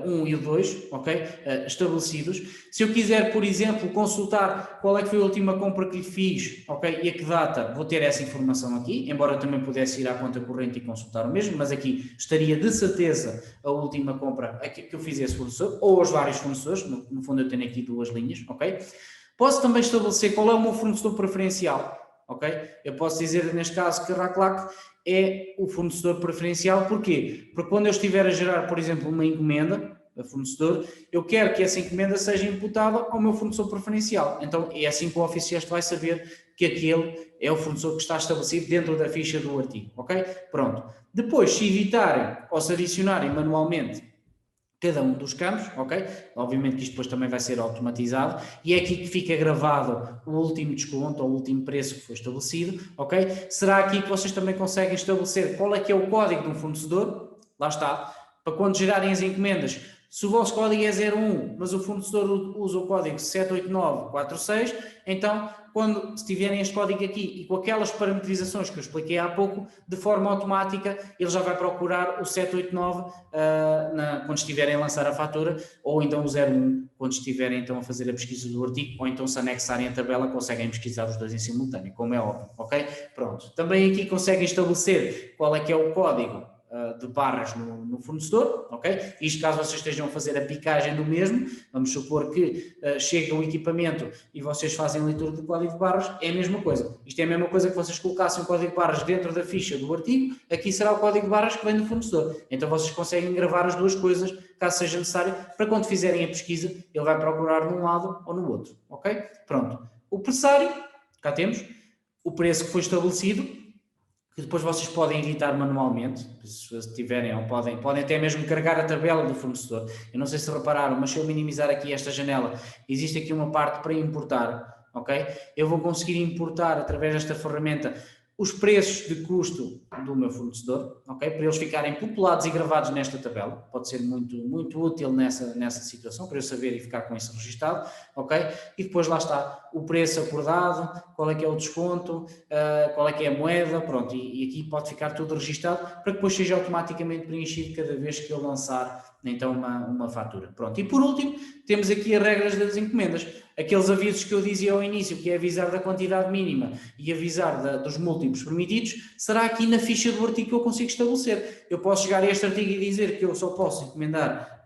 1 e o 2, ok? Estabelecidos. Se eu quiser, por exemplo, consultar qual é que foi a última compra que lhe fiz, ok? E a que data, vou ter essa informação aqui, embora eu também pudesse ir à conta corrente e consultar o mesmo, mas aqui estaria de certeza a última compra que eu fiz a esse fornecedor, ou aos vários fornecedores, no fundo eu tenho aqui duas linhas, ok? Posso também estabelecer qual é o meu fornecedor preferencial, ok? Eu posso dizer, neste caso, que a Raclac é o fornecedor preferencial. Porquê? Porque quando eu estiver a gerar, por exemplo, uma encomenda a fornecedor, eu quero que essa encomenda seja imputada ao meu fornecedor preferencial. Então é assim que o Office vai saber que aquele é o fornecedor que está estabelecido dentro da ficha do artigo, ok? Pronto. Depois, se editarem ou se adicionarem manualmente cada um dos campos, ok? Obviamente que isto depois também vai ser automatizado e é aqui que fica gravado o último desconto ou o último preço que foi estabelecido, ok? Será aqui que vocês também conseguem estabelecer qual é que é o código de um fornecedor, lá está, para quando gerarem as encomendas, se o vosso código é 01, mas o fornecedor usa o código 78946, então quando se tiverem este código aqui e com aquelas parametrizações que eu expliquei há pouco, de forma automática ele já vai procurar o 789 quando estiverem a lançar a fatura, ou então o 01 quando estiverem então a fazer a pesquisa do artigo, ou então se anexarem a tabela conseguem pesquisar os dois em simultâneo, como é óbvio, ok? Pronto. Também aqui conseguem estabelecer qual é que é o código de barras no fornecedor, ok? Isto caso vocês estejam a fazer a picagem do mesmo, vamos supor que chega o equipamento e vocês fazem a leitura do código de barras, é a mesma coisa. Isto é a mesma coisa que vocês colocassem o código de barras dentro da ficha do artigo, aqui será o código de barras que vem do fornecedor. Então vocês conseguem gravar as duas coisas, caso seja necessário, para quando fizerem a pesquisa, ele vai procurar num lado ou no outro, ok? Pronto. O pressário, cá temos, o preço que foi estabelecido, que depois vocês podem editar manualmente, se tiverem, ou podem até mesmo carregar a tabela do fornecedor. Eu não sei se repararam, mas se eu minimizar aqui esta janela, existe aqui uma parte para importar, ok? Eu vou conseguir importar através desta ferramenta os preços de custo do meu fornecedor, ok? Para eles ficarem populados e gravados nesta tabela. Pode ser muito, muito útil nessa situação, para eu saber e ficar com isso registado, ok? E depois lá está o preço acordado, qual é que é o desconto, qual é que é a moeda, pronto, e aqui pode ficar tudo registado para que depois seja automaticamente preenchido cada vez que eu lançar então uma fatura. Pronto, e por último, temos aqui as regras das encomendas. Aqueles avisos que eu dizia ao início, que é avisar da quantidade mínima e avisar dos múltiplos permitidos, será aqui na ficha do artigo que eu consigo estabelecer. Eu posso chegar a este artigo e dizer que eu só posso encomendar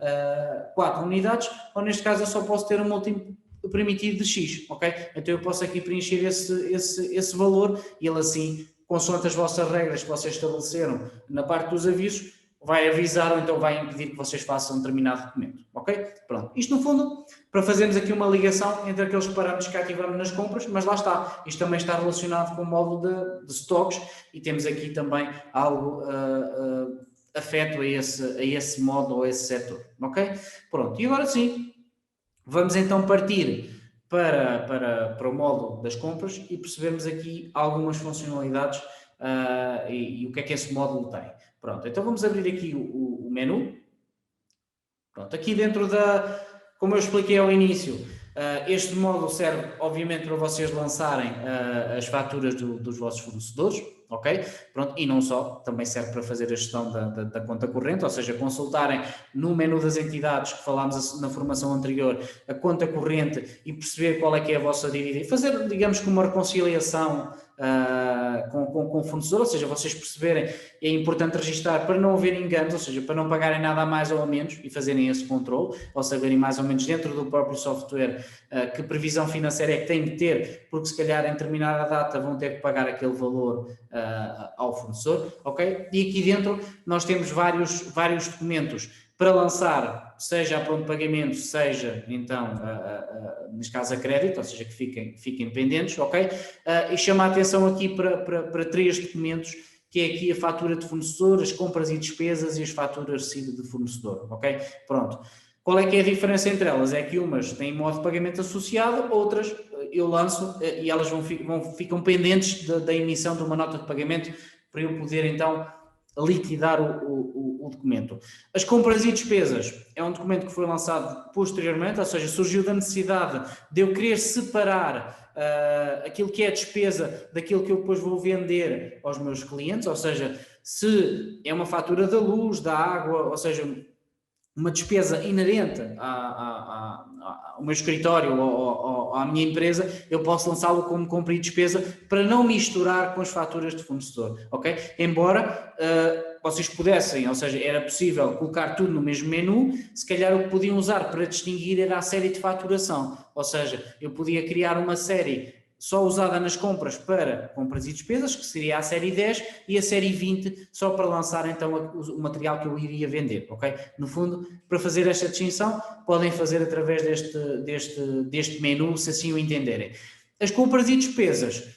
4 unidades, ou neste caso eu só posso ter um múltiplo permitido de X, ok? Então eu posso aqui preencher esse valor e ele assim, consoante as vossas regras que vocês estabeleceram na parte dos avisos, vai avisar ou então vai impedir que vocês façam um determinado documento, ok? Pronto, isto no fundo, para fazermos aqui uma ligação entre aqueles parâmetros que ativamos nas compras, mas lá está, isto também está relacionado com o módulo de stocks e temos aqui também algo afeto a esse módulo ou a esse setor, ok? Pronto, e agora sim, vamos então partir para o módulo das compras e percebemos aqui algumas funcionalidades e o que é que esse módulo tem. Pronto, então vamos abrir aqui o menu. Pronto, aqui dentro como eu expliquei ao início, este módulo serve obviamente para vocês lançarem as faturas dos vossos fornecedores, ok? Pronto, e não só, também serve para fazer a gestão da conta corrente, ou seja, consultarem no menu das entidades que falámos na formação anterior, a conta corrente e perceber qual é que é a vossa dívida e fazer, digamos que uma reconciliação com o fornecedor, ou seja, vocês perceberem, é importante registar para não haver enganos, ou seja, para não pagarem nada a mais ou a menos e fazerem esse controle, ou saberem mais ou menos dentro do próprio software que previsão financeira é que têm que ter, porque se calhar em determinada data vão ter que pagar aquele valor ao fornecedor, ok? E aqui dentro nós temos vários documentos para lançar, seja a pronto pagamento, seja então, neste caso a crédito, ou seja, que fiquem pendentes, ok? E chama a atenção aqui para 3 documentos, que é aqui a fatura de fornecedor, as compras e despesas e as faturas de fornecedor, ok? Pronto. Qual é que é a diferença entre elas? É que umas têm modo de pagamento associado, outras eu lanço e elas ficam pendentes da emissão de uma nota de pagamento para eu poder então liquidar o documento. As compras e despesas é um documento que foi lançado posteriormente, ou seja, surgiu da necessidade de eu querer separar aquilo que é a despesa daquilo que eu depois vou vender aos meus clientes, ou seja, se é uma fatura da luz, da água, ou seja, uma despesa inerente ao meu escritório ou à minha empresa, eu posso lançá-lo como compra e despesa para não misturar com as faturas de fornecedor, ok? Embora vocês pudessem, ou seja, era possível colocar tudo no mesmo menu, se calhar o que podiam usar para distinguir era a série de faturação, ou seja, eu podia criar uma série só usada nas compras para compras e despesas, que seria a série 10, e a série 20 só para lançar então o material que eu iria vender, ok? No fundo, para fazer esta distinção, podem fazer através deste menu, se assim o entenderem. As compras e despesas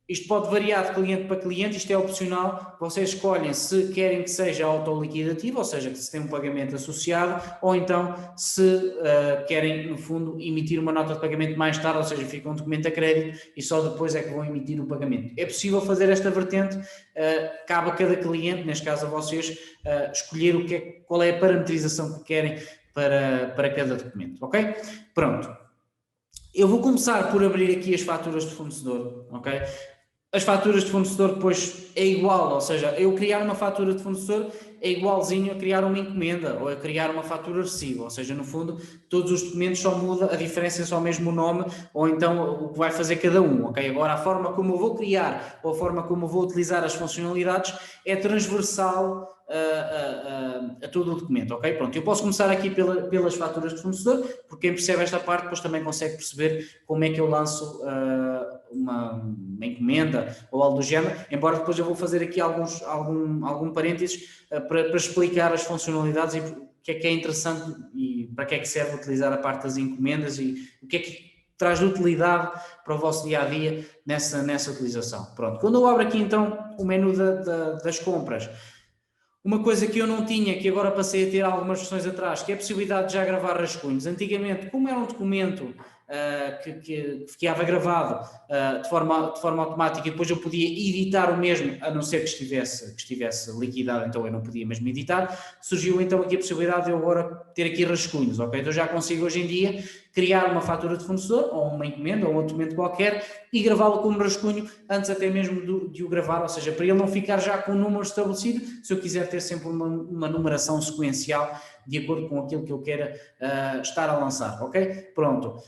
Isto pode variar de cliente para cliente, isto é opcional, vocês escolhem se querem que seja autoliquidativo, ou seja, que se tem um pagamento associado, ou então se querem, no fundo, emitir uma nota de pagamento mais tarde, ou seja, fica um documento a crédito e só depois é que vão emitir o pagamento. É possível fazer esta vertente, cabe a cada cliente, neste caso a vocês, escolher qual é a parametrização que querem para cada documento, ok? Pronto. Eu vou começar por abrir aqui as faturas de fornecedor, ok? As faturas de fornecedor depois é igual, ou seja, eu criar uma fatura de fornecedor é igualzinho a criar uma encomenda ou a criar uma fatura de recibo, ou seja, no fundo, todos os documentos só muda, a diferença é só mesmo o nome ou então o que vai fazer cada um, ok? Agora, a forma como eu vou criar ou a forma como eu vou utilizar as funcionalidades é transversal a todo o documento, ok? Pronto, eu posso começar aqui pelas faturas de fornecedor, porque quem percebe esta parte depois também consegue perceber como é que eu lanço uma encomenda ou algo do género, embora depois eu vou fazer aqui algum parênteses para explicar as funcionalidades e o que é interessante e para que é que serve utilizar a parte das encomendas e o que é que traz de utilidade para o vosso dia-a-dia nessa utilização. Pronto, quando eu abro aqui então o menu das compras, uma coisa que eu não tinha, que agora passei a ter algumas versões atrás, que é a possibilidade de já gravar rascunhos. Antigamente, como era um documento que ficava gravado de forma automática e depois eu podia editar o mesmo, a não ser que estivesse liquidado, então eu não podia mesmo editar, surgiu então aqui a possibilidade de eu agora ter aqui rascunhos, ok? Então já consigo hoje em dia criar uma fatura de fornecedor, ou uma encomenda, ou um documento qualquer, e gravá-lo como rascunho, antes até mesmo de o gravar, ou seja, para ele não ficar já com um número estabelecido, se eu quiser ter sempre uma numeração sequencial, de acordo com aquilo que eu queira estar a lançar, ok? Pronto.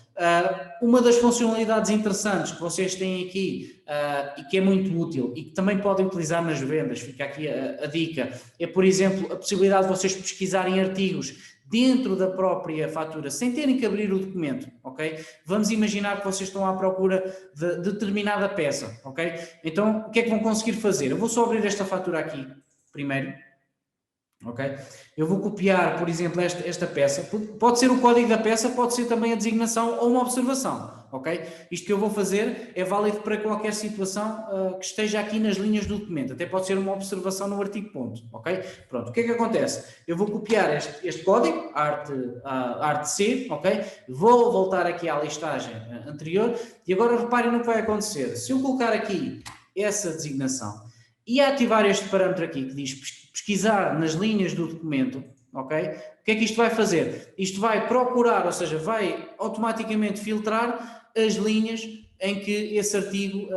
Uma das funcionalidades interessantes que vocês têm aqui e que é muito útil e que também podem utilizar nas vendas, fica aqui a dica, é, por exemplo, a possibilidade de vocês pesquisarem artigos dentro da própria fatura, sem terem que abrir o documento, ok? Vamos imaginar que vocês estão à procura de determinada peça, ok? Então, o que é que vão conseguir fazer? Eu vou só abrir esta fatura aqui, primeiro, ok? Eu vou copiar, por exemplo, esta peça, pode ser o código da peça, pode ser também a designação ou uma observação, ok? Isto que eu vou fazer é válido para qualquer situação que esteja aqui nas linhas do documento, até pode ser uma observação no artigo ponto, ok? Pronto, o que é que acontece? Eu vou copiar este código, art C, ok? Vou voltar aqui à listagem anterior e agora reparem no que vai acontecer. Se eu colocar aqui essa designação e ativar este parâmetro aqui que diz pesquisar nas linhas do documento, ok? O que é que isto vai fazer? Isto vai procurar, ou seja, vai automaticamente filtrar as linhas em que esse artigo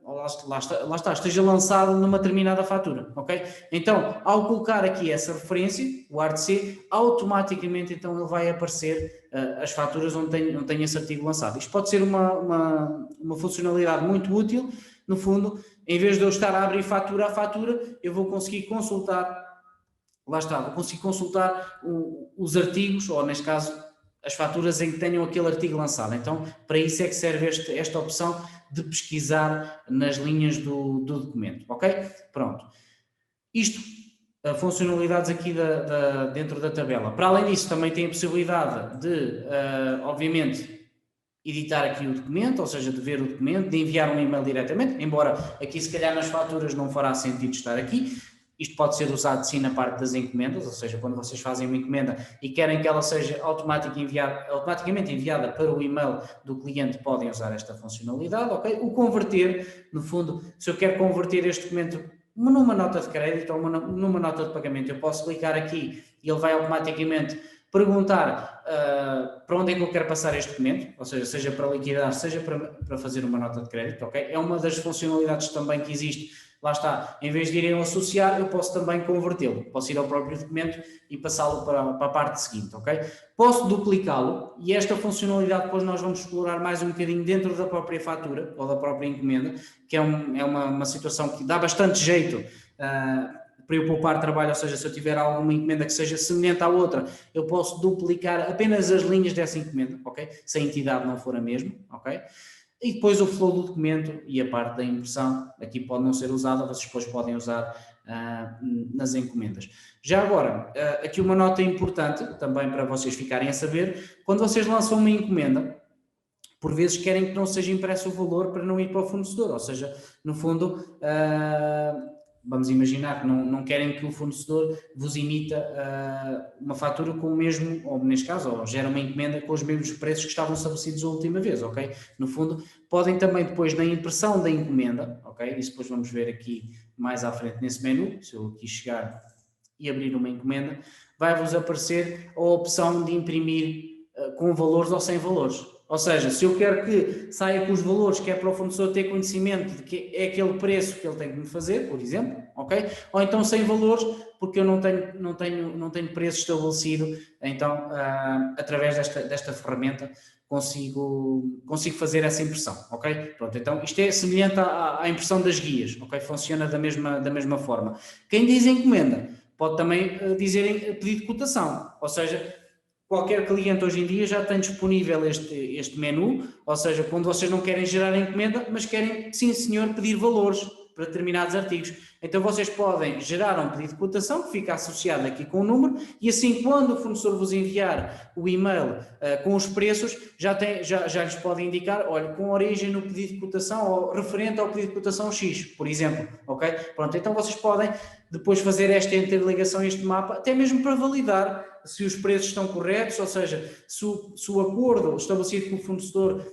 lá está, esteja lançado numa determinada fatura, ok? Então, ao colocar aqui essa referência, o ArtC, automaticamente então ele vai aparecer as faturas onde tem esse artigo lançado. Isto pode ser uma funcionalidade muito útil, no fundo, em vez de eu estar a abrir fatura a fatura, eu vou conseguir consultar, lá está, vou conseguir consultar os artigos, ou neste caso, as faturas em que tenham aquele artigo lançado. Então, para isso é que serve esta opção de pesquisar nas linhas do documento, ok? Pronto. Isto, funcionalidades aqui dentro da tabela. Para além disso, também tem a possibilidade de, obviamente, editar aqui o documento, ou seja, de ver o documento, de enviar um e-mail diretamente, embora aqui se calhar nas faturas não fará sentido estar aqui. Isto pode ser usado sim na parte das encomendas, ou seja, quando vocês fazem uma encomenda e querem que ela seja automaticamente enviada para o e-mail do cliente, podem usar esta funcionalidade, ok? O converter, no fundo, se eu quero converter este documento numa nota de crédito ou numa nota de pagamento, eu posso clicar aqui e ele vai automaticamente perguntar para onde é que eu quero passar este documento, ou seja para liquidar, seja para fazer uma nota de crédito, ok? É uma das funcionalidades também que existe. Lá está, em vez de irem associar, eu posso também convertê-lo. Posso ir ao próprio documento e passá-lo para a parte seguinte, ok? Posso duplicá-lo e esta funcionalidade depois nós vamos explorar mais um bocadinho dentro da própria fatura ou da própria encomenda, que é uma situação que dá bastante jeito para eu poupar trabalho, ou seja, se eu tiver alguma encomenda que seja semelhante à outra, eu posso duplicar apenas as linhas dessa encomenda, ok? Se a entidade não for a mesma, ok? E depois o flow do documento e a parte da impressão, aqui pode não ser usada, vocês depois podem usar nas encomendas. Já agora, aqui uma nota importante, também para vocês ficarem a saber, quando vocês lançam uma encomenda, por vezes querem que não seja impresso o valor para não ir para o fornecedor, ou seja, no fundo, vamos imaginar que não querem que o fornecedor vos emita uma fatura com o mesmo, ou neste caso, ou gera uma encomenda com os mesmos preços que estavam estabelecidos a última vez, ok? No fundo, podem também depois na impressão da encomenda, ok? Isso depois vamos ver aqui mais à frente nesse menu, se eu aqui chegar e abrir uma encomenda, vai-vos aparecer a opção de imprimir com valores ou sem valores. Ou seja, se eu quero que saia com os valores, que é para o fornecedor ter conhecimento de que é aquele preço que ele tem que me fazer, por exemplo, ok? Ou então sem valores, porque eu não tenho preço estabelecido, então através desta ferramenta consigo fazer essa impressão, ok? Pronto, então isto é semelhante à impressão das guias, ok? Funciona da mesma forma. Quem diz encomenda pode também dizer pedido de cotação, ou seja, qualquer cliente hoje em dia já tem disponível este menu, ou seja, quando vocês não querem gerar encomenda, mas querem, sim senhor, pedir valores para determinados artigos. Então vocês podem gerar um pedido de cotação que fica associado aqui com o número e assim quando o fornecedor vos enviar o e-mail com os preços, já lhes pode indicar, olha, com origem no pedido de cotação ou referente ao pedido de cotação X, por exemplo, ok? Pronto, então vocês podem depois fazer esta interligação, este mapa, até mesmo para validar se os preços estão corretos, ou seja, se o acordo estabelecido com o fornecedor,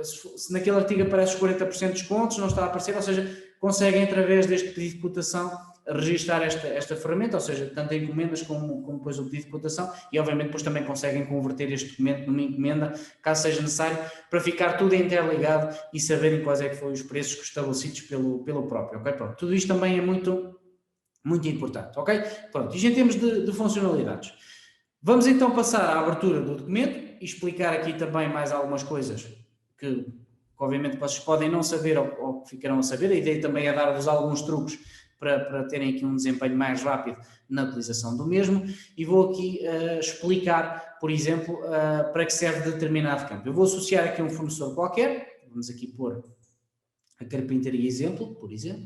se naquele artigo aparece os 40% de descontos, não está a aparecer, ou seja, conseguem através deste pedido de cotação registar esta ferramenta, ou seja, tanto encomendas como depois o pedido de cotação e obviamente depois também conseguem converter este documento numa encomenda, caso seja necessário, para ficar tudo interligado e saberem quais é que foram os preços estabelecidos pelo próprio, ok? Pronto, tudo isto também é muito importante, ok? Pronto, isto em termos de funcionalidades. Vamos então passar à abertura do documento e explicar aqui também mais algumas coisas que obviamente vocês podem não saber ou ficarão a saber. A ideia também é dar-vos alguns truques para terem aqui um desempenho mais rápido na utilização do mesmo e vou aqui explicar, por exemplo, para que serve determinado campo. Eu vou associar aqui um fornecedor qualquer, vamos aqui pôr a carpintaria exemplo, por exemplo.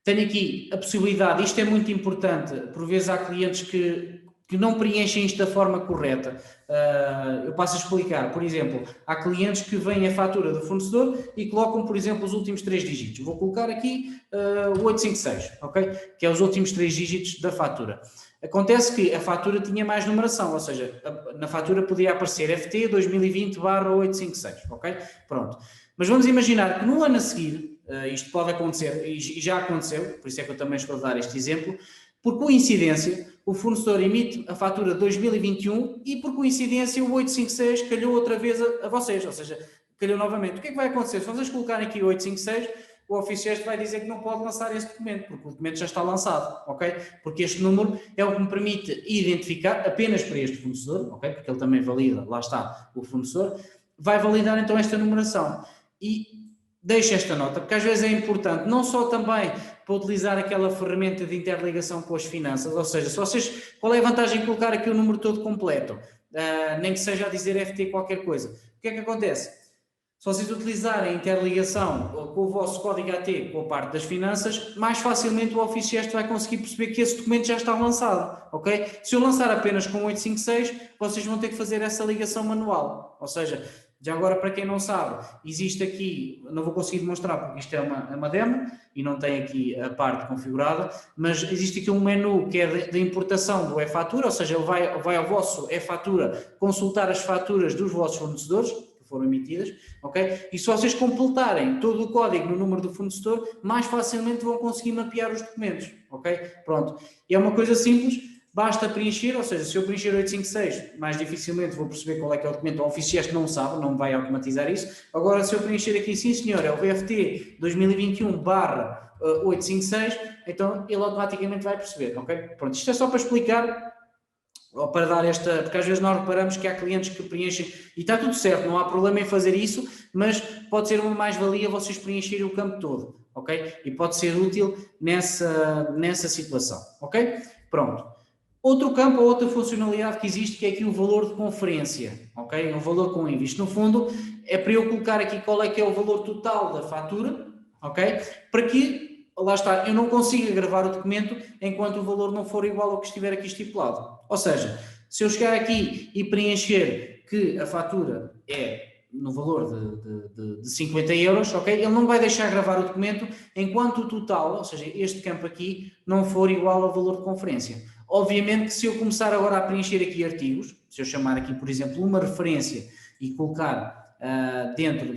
Tenho aqui a possibilidade, isto é muito importante, por vezes há clientes que não preenchem isto da forma correta. Eu passo a explicar. Por exemplo, há clientes que veem a fatura do fornecedor e colocam, por exemplo, os últimos 3 dígitos. Vou colocar aqui o 856, ok? Que é os últimos 3 dígitos da fatura. Acontece que a fatura tinha mais numeração, ou seja, na fatura podia aparecer FT 2020/856, ok? Pronto. Mas vamos imaginar que no ano a seguir, isto pode acontecer, e já aconteceu, por isso é que eu também estou a dar este exemplo, por coincidência, o fornecedor emite a fatura de 2021 e, por coincidência, o 856 calhou outra vez a vocês, ou seja, calhou novamente. O que é que vai acontecer? Se vocês colocarem aqui o 856, o oficieste vai dizer que não pode lançar esse documento, porque o documento já está lançado, ok? Porque este número é o que me permite identificar, apenas para este fornecedor, ok? Porque ele também valida, lá está o fornecedor, vai validar então esta numeração. E deixo esta nota, porque às vezes é importante, não só também para utilizar aquela ferramenta de interligação com as finanças, ou seja, se vocês, qual é a vantagem de colocar aqui o número todo completo, nem que seja a dizer FT qualquer coisa, o que é que acontece? Se vocês utilizarem a interligação com o vosso código AT com a parte das finanças, mais facilmente o oficieste vai conseguir perceber que esse documento já está lançado, ok? Se eu lançar apenas com 856, vocês vão ter que fazer essa ligação manual, ou seja, já agora, para quem não sabe, existe aqui, não vou conseguir demonstrar porque isto é uma demo e não tem aqui a parte configurada, mas existe aqui um menu que é de importação do e-fatura, ou seja, ele vai ao vosso e-fatura consultar as faturas dos vossos fornecedores, que foram emitidas, ok? E se vocês completarem todo o código no número do fornecedor, mais facilmente vão conseguir mapear os documentos, ok? Pronto. E é uma coisa simples. Basta preencher, ou seja, se eu preencher 856, mais dificilmente vou perceber qual é que é o documento. O oficieste não sabe, não vai automatizar isso. Agora, se eu preencher aqui, sim senhor, é o VFT 2021/856, então ele automaticamente vai perceber, ok? Pronto, isto é só para explicar, ou para dar esta, porque às vezes nós reparamos que há clientes que preenchem, e está tudo certo, não há problema em fazer isso, mas pode ser uma mais-valia vocês preencherem o campo todo, ok? E pode ser útil nessa situação, ok? Pronto. Outro campo, outra funcionalidade que existe, que é aqui o valor de conferência, ok? Um valor com IVA. Isto, no fundo, é para eu colocar aqui qual é que é o valor total da fatura, ok? Para que, lá está, eu não consiga gravar o documento enquanto o valor não for igual ao que estiver aqui estipulado. Ou seja, se eu chegar aqui e preencher que a fatura é no valor de 50 euros, ok? Ele não vai deixar gravar o documento enquanto o total, ou seja, este campo aqui, não for igual ao valor de conferência. Obviamente que se eu começar agora a preencher aqui artigos, se eu chamar aqui, por exemplo, uma referência e colocar dentro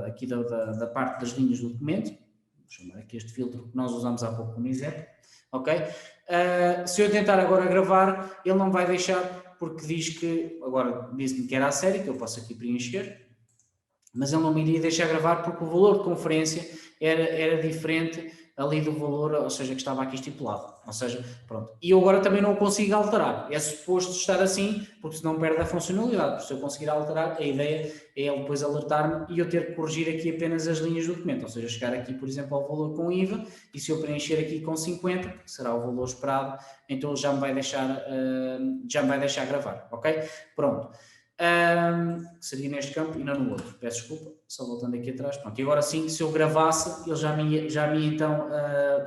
aqui da parte das linhas do documento, vou chamar aqui este filtro que nós usamos há pouco como exemplo, ok? Se eu tentar agora gravar, ele não vai deixar, porque diz que, agora disse-me que era a série, que eu posso aqui preencher, mas ele não me iria deixar gravar porque o valor de conferência era diferente ali do valor, ou seja, que estava aqui estipulado, ou seja, pronto. E eu agora também não o consigo alterar, é suposto estar assim, porque senão perde a funcionalidade, porque se eu conseguir alterar, a ideia é ele depois alertar-me e eu ter que corrigir aqui apenas as linhas do documento, ou seja, chegar aqui, por exemplo, ao valor com IVA, e se eu preencher aqui com 50, que será o valor esperado, então ele já me vai deixar gravar, ok? Pronto. Seria neste campo e não no outro, peço desculpa, só voltando aqui atrás, pronto, e agora sim, se eu gravasse, ele já me ia então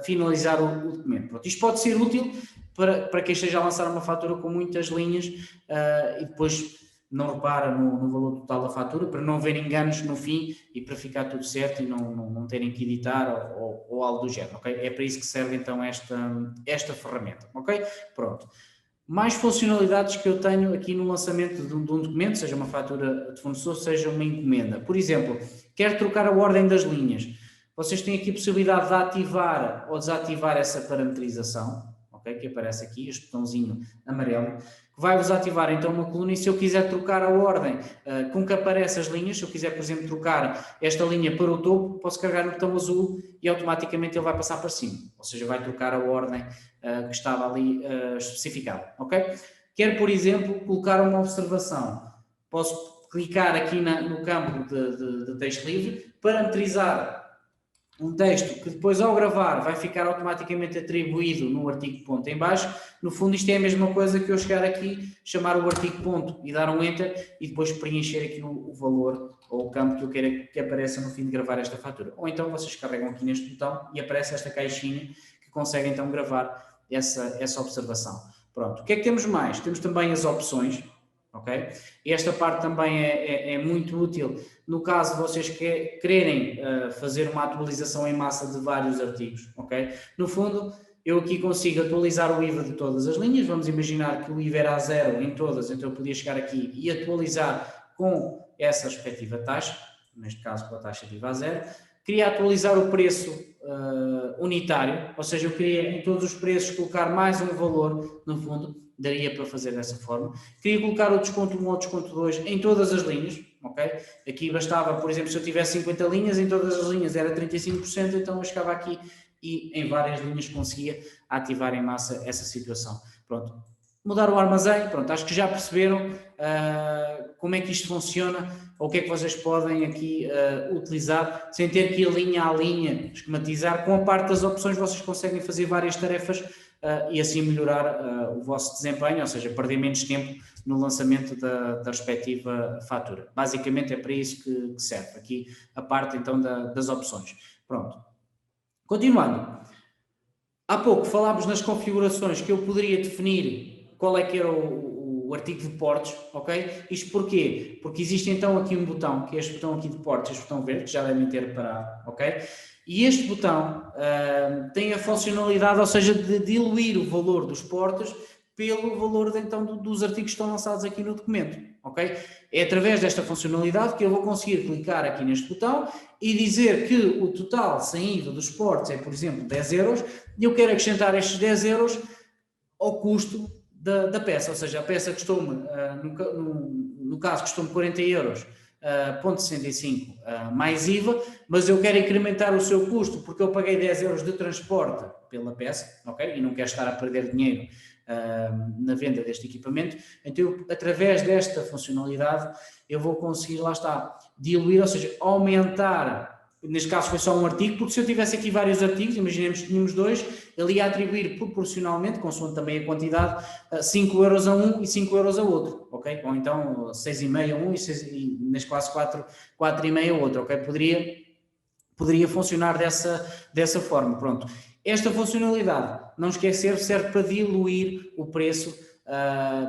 finalizar o documento. Pronto, isto pode ser útil para quem esteja a lançar uma fatura com muitas linhas e depois não repara no valor total da fatura, para não ver enganos no fim e para ficar tudo certo e não terem que editar ou algo do género, ok? É para isso que serve então esta ferramenta, ok? Pronto. Mais funcionalidades que eu tenho aqui no lançamento de um documento, seja uma fatura de fornecedor, seja uma encomenda. Por exemplo, quero trocar a ordem das linhas. Vocês têm aqui a possibilidade de ativar ou desativar essa parametrização, ok? Que aparece aqui, este botãozinho amarelo, que vai-vos ativar então uma coluna e se eu quiser trocar a ordem com que aparecem as linhas, se eu quiser, por exemplo, trocar esta linha para o topo, posso carregar no botão azul e automaticamente ele vai passar para cima, ou seja, vai trocar a ordem que estava ali especificada, ok? Quero, por exemplo, colocar uma observação. Posso clicar aqui no campo de texto livre, parametrizar um texto que depois ao gravar vai ficar automaticamente atribuído no artigo ponto em baixo. No fundo isto é a mesma coisa que eu chegar aqui, chamar o artigo ponto e dar um enter e depois preencher aqui o valor ou o campo que eu queira que apareça no fim de gravar esta fatura. Ou então vocês carregam aqui neste botão e aparece esta caixinha que consegue então gravar essa observação. Pronto, o que é que temos mais? Temos também as opções, ok? E esta parte também é muito útil no caso de vocês quererem fazer uma atualização em massa de vários artigos, ok? No fundo, eu aqui consigo atualizar o IVA de todas as linhas, vamos imaginar que o IVA era a 0 em todas, então eu podia chegar aqui e atualizar com essa respectiva taxa, neste caso com a taxa de IVA a 0, queria atualizar o preço unitário, ou seja, eu queria em todos os preços colocar mais um valor, no fundo, daria para fazer dessa forma. Queria colocar o desconto 1 ou o desconto 2 em todas as linhas, ok? Aqui bastava, por exemplo, se eu tivesse 50 linhas, em todas as linhas era 35%, então eu chegava aqui e em várias linhas conseguia ativar em massa essa situação. Pronto. Mudar o armazém, pronto, acho que já perceberam como é que isto funciona, ou o que é que vocês podem aqui utilizar, sem ter que ir linha a linha, esquematizar. Com a parte das opções vocês conseguem fazer várias tarefas e assim melhorar o vosso desempenho, ou seja, perder menos tempo no lançamento da respectiva fatura. Basicamente é para isso que serve aqui a parte então das opções. Pronto. Continuando. Há pouco falámos nas configurações que eu poderia definir qual é que era o artigo de portes, ok? Isto porquê? Porque existe então aqui um botão, que é este botão aqui de portes, este botão verde, que já devem ter reparado, ok? E este botão tem a funcionalidade, ou seja, de diluir o valor dos portes pelo valor então dos artigos que estão lançados aqui no documento, ok? É através desta funcionalidade que eu vou conseguir clicar aqui neste botão e dizer que o total sem IVA dos portes é, por exemplo, 10 euros e eu quero acrescentar estes 10 euros ao custo da peça, ou seja, a peça custou-me, no caso custou-me 40 euros, ponto 65 mais IVA, mas eu quero incrementar o seu custo porque eu paguei 10 euros de transporte pela peça, ok? E não quero estar a perder dinheiro na venda deste equipamento, então eu, através desta funcionalidade eu vou conseguir, lá está, diluir, ou seja, aumentar. Neste caso foi só um artigo, porque se eu tivesse aqui vários artigos, imaginemos que tínhamos 2, ele ia atribuir proporcionalmente, consoante também a quantidade, 5 euros a um e 5 euros a outro, ok? Ou então 6,5 a um e neste caso 4,5 a outro, ok? Poderia funcionar dessa forma, pronto. Esta funcionalidade, não esquecer, serve para diluir o preço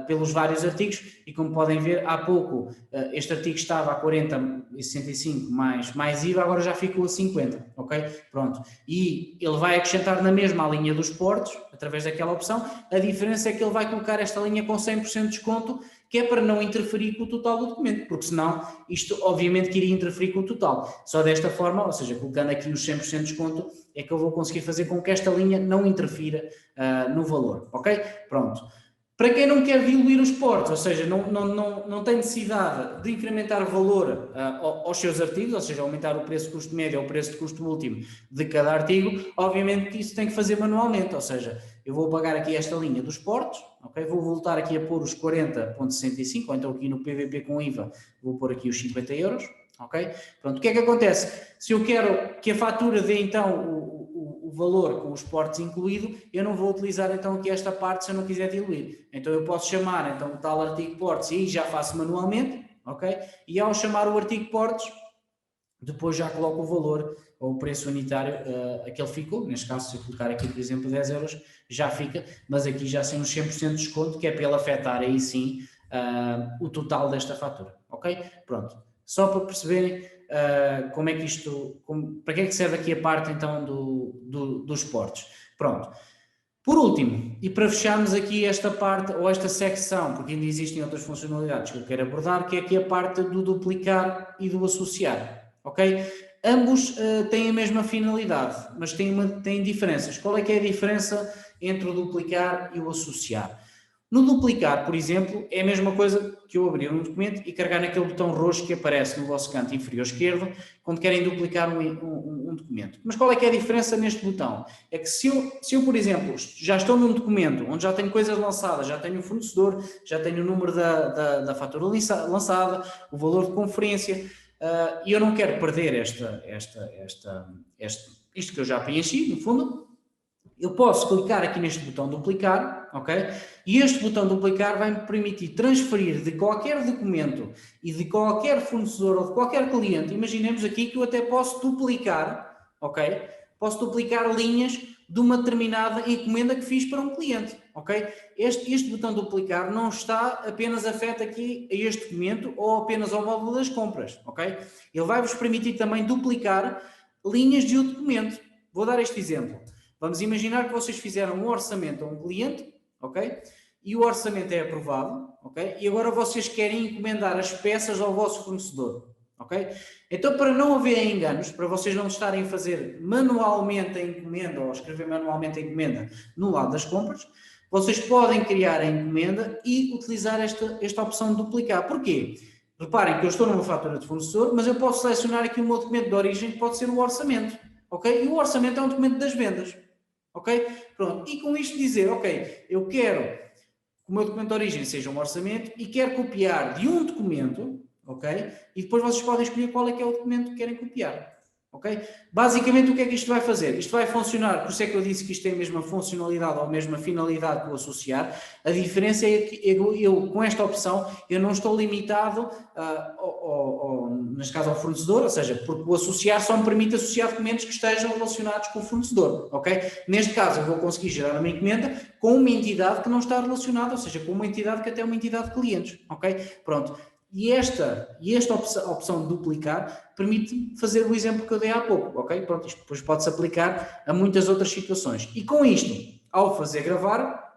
pelos vários artigos, e como podem ver, há pouco este artigo estava a 40,65 mais IVA, agora já ficou a 50, ok? Pronto. E ele vai acrescentar na mesma a linha dos portos, através daquela opção. A diferença é que ele vai colocar esta linha com 100% de desconto, que é para não interferir com o total do documento, porque senão isto obviamente que iria interferir com o total. Só desta forma, ou seja, colocando aqui os 100% de desconto, é que eu vou conseguir fazer com que esta linha não interfira no valor, ok? Pronto. Para quem não quer diluir os portos, ou seja, não tem necessidade de incrementar valor aos seus artigos, ou seja, aumentar o preço de custo médio ou o preço de custo último de cada artigo, obviamente que isso tem que fazer manualmente, ou seja, eu vou pagar aqui esta linha dos portos, ok? Vou voltar aqui a pôr os 40,65, ou então aqui no PVP com IVA vou pôr aqui os 50 euros, ok? Pronto, o que é que acontece? Se eu quero que a fatura dê então o valor com os portos incluído, eu não vou utilizar então aqui esta parte se eu não quiser diluir. Então eu posso chamar então o tal artigo portos e aí já faço manualmente, ok? E ao chamar o artigo portos, depois já coloco o valor ou o preço unitário aquele ficou. Neste caso, se eu colocar aqui, por exemplo, 10 euros, já fica, mas aqui já sem uns 100% de desconto, que é para ele afetar aí sim o total desta fatura, ok? Pronto. Só para perceberem como é que isto, para que é que serve aqui a parte então dos portos. Pronto. Por último, e para fecharmos aqui esta parte ou esta secção, porque ainda existem outras funcionalidades que eu quero abordar, que é aqui a parte do duplicar e do associar, ok? Ambos têm a mesma finalidade, mas têm diferenças. Qual é que é a diferença entre o duplicar e o associar? No duplicar, por exemplo, é a mesma coisa que eu abrir um documento e carregar naquele botão roxo que aparece no vosso canto inferior esquerdo quando querem duplicar um documento. Mas qual é que é a diferença neste botão? É que se eu, por exemplo, já estou num documento onde já tenho coisas lançadas, já tenho o fornecedor, já tenho o número da fatura lançada, o valor de conferência, e eu não quero perder isto que eu já preenchi, no fundo, eu posso clicar aqui neste botão duplicar, ok? E este botão duplicar vai-me permitir transferir de qualquer documento e de qualquer fornecedor ou de qualquer cliente. Imaginemos aqui que eu até posso duplicar, ok? Posso duplicar linhas de uma determinada encomenda que fiz para um cliente, ok? Este botão duplicar não está apenas afeta aqui a este documento ou apenas ao módulo das compras, ok? Ele vai-vos permitir também duplicar linhas de outro documento. Vou dar este exemplo. Vamos imaginar que vocês fizeram um orçamento a um cliente, ok? E o orçamento é aprovado, ok? E agora vocês querem encomendar as peças ao vosso fornecedor, ok? Então, para não haver enganos, para vocês não estarem a fazer manualmente a encomenda ou escrever manualmente a encomenda no lado das compras, vocês podem criar a encomenda e utilizar esta opção de duplicar. Porquê? Reparem que eu estou numa fatura de fornecedor, mas eu posso selecionar aqui o meu documento de origem, que pode ser o orçamento, ok? E o orçamento é um documento das vendas. Ok? Pronto. E com isto dizer, ok, eu quero que o meu documento de origem seja um orçamento e quero copiar de um documento, ok? E depois vocês podem escolher qual é que é o documento que querem copiar. Ok? Basicamente, o que é que isto vai fazer? Isto vai funcionar, por isso é que eu disse que isto tem a mesma funcionalidade ou a mesma finalidade que o associar. A diferença é que eu com esta opção, eu não estou limitado, neste caso, ao fornecedor, ou seja, porque o associar só me permite associar documentos que estejam relacionados com o fornecedor. Ok? Neste caso, eu vou conseguir gerar uma encomenda com uma entidade que não está relacionada, ou seja, com uma entidade que até é uma entidade de clientes. Ok? Pronto. E esta opção de duplicar permite fazer o exemplo que eu dei há pouco, ok? Pronto, isto depois pode-se aplicar a muitas outras situações. E com isto, ao fazer gravar,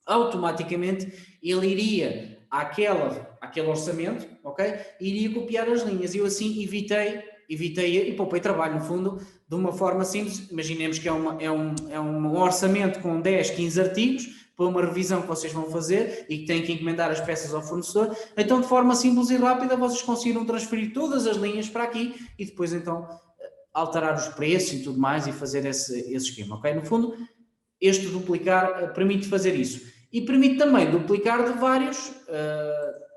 automaticamente ele iria àquele orçamento, ok? E iria copiar as linhas. Eu assim evitei e poupei trabalho, no fundo, de uma forma simples. Imaginemos que é um orçamento com 10, 15 artigos, para uma revisão que vocês vão fazer e que têm que encomendar as peças ao fornecedor, então de forma simples e rápida vocês conseguiram transferir todas as linhas para aqui e depois então alterar os preços e tudo mais e fazer esse esquema, ok? No fundo, este duplicar permite fazer isso e permite também duplicar de vários,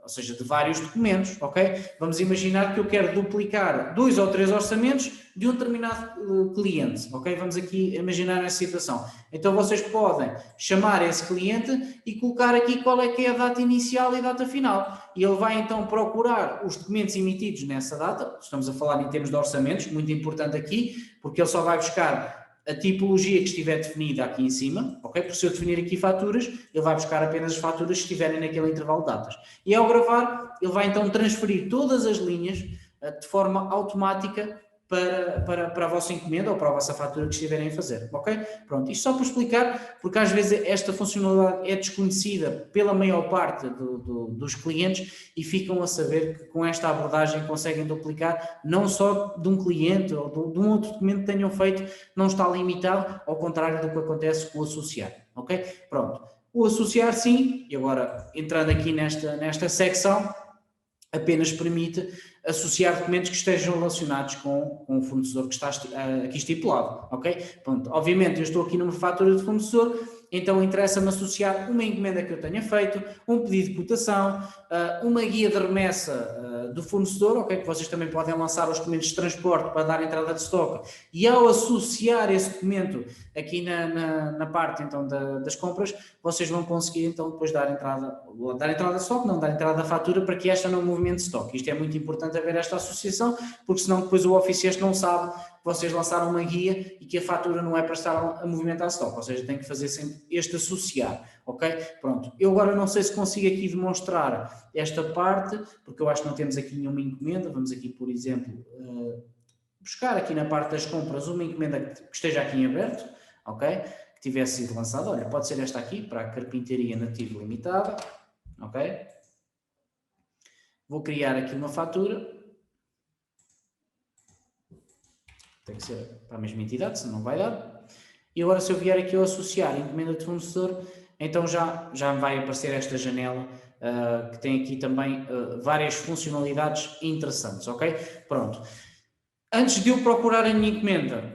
ou seja, de vários documentos, ok? Vamos imaginar que eu quero duplicar 2 ou 3 orçamentos de um determinado cliente, ok? Vamos aqui imaginar essa situação. Então vocês podem chamar esse cliente e colocar aqui qual é que é a data inicial e a data final. E ele vai então procurar os documentos emitidos nessa data, estamos a falar em termos de orçamentos, muito importante aqui, porque ele só vai buscar a tipologia que estiver definida aqui em cima, ok? Porque se eu definir aqui faturas, ele vai buscar apenas as faturas que estiverem naquele intervalo de datas. E ao gravar, ele vai então transferir todas as linhas de forma automática para a vossa encomenda ou para a vossa fatura que estiverem a fazer, ok? Pronto, isto só para explicar, porque às vezes esta funcionalidade é desconhecida pela maior parte dos clientes e ficam a saber que com esta abordagem conseguem duplicar não só de um cliente ou de um outro documento que tenham feito, não está limitado, ao contrário do que acontece com o associar, ok? Pronto, o associar sim, e agora entrando aqui nesta secção, apenas permite associar documentos que estejam relacionados com o fornecedor que está aqui estipulado, ok? Pronto, obviamente eu estou aqui numa fatura de fornecedor, então interessa-me associar uma encomenda que eu tenha feito, um pedido de cotação, uma guia de remessa do fornecedor, ok? Que vocês também podem lançar os documentos de transporte para dar entrada de estoque, e ao associar esse documento aqui na parte então das compras, vocês vão conseguir então depois dar entrada de estoque, não dar entrada da fatura para que esta não movimente estoque. Isto é muito importante haver esta associação, porque senão depois o Office não sabe que vocês lançaram uma guia e que a fatura não é para estar a movimentar estoque, ou seja, tem que fazer sempre este associar, ok? Pronto, eu agora não sei se consigo aqui demonstrar esta parte, porque eu acho que não temos aqui nenhuma encomenda. Vamos aqui, por exemplo, buscar aqui na parte das compras uma encomenda que esteja aqui em aberto, ok? Que tivesse sido lançada. Olha, pode ser esta aqui, para a Carpintaria Nativo Limitada, ok? Vou criar aqui uma fatura. Tem que ser para a mesma entidade, senão não vai dar. E agora, se eu vier aqui ao associar encomenda de fornecedor, então já me vai aparecer esta janela que tem aqui também várias funcionalidades interessantes, ok? Pronto. Antes de eu procurar a minha encomenda,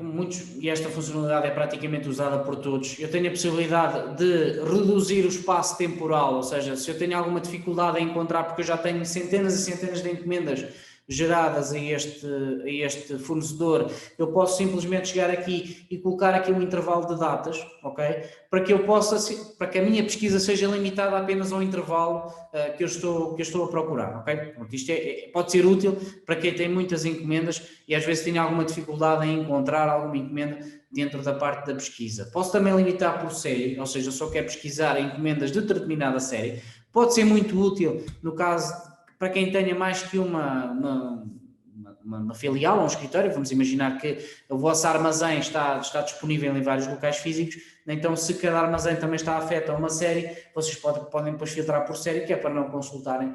e esta funcionalidade é praticamente usada por todos, eu tenho a possibilidade de reduzir o espaço temporal, ou seja, se eu tenho alguma dificuldade em encontrar, porque eu já tenho centenas e centenas de encomendas geradas a este fornecedor, eu posso simplesmente chegar aqui e colocar aqui um intervalo de datas, ok? Para que a minha pesquisa seja limitada apenas ao intervalo que eu estou a procurar, ok? Pronto, isto pode ser útil para quem tem muitas encomendas e às vezes tem alguma dificuldade em encontrar alguma encomenda dentro da parte da pesquisa. Posso também limitar por série, ou seja, só quero pesquisar encomendas de determinada série. Pode ser muito útil no caso para quem tenha mais que uma filial ou um escritório. Vamos imaginar que o vosso armazém está disponível em vários locais físicos, então se cada armazém também está afeto a uma série, vocês podem depois filtrar por série, que é para não consultarem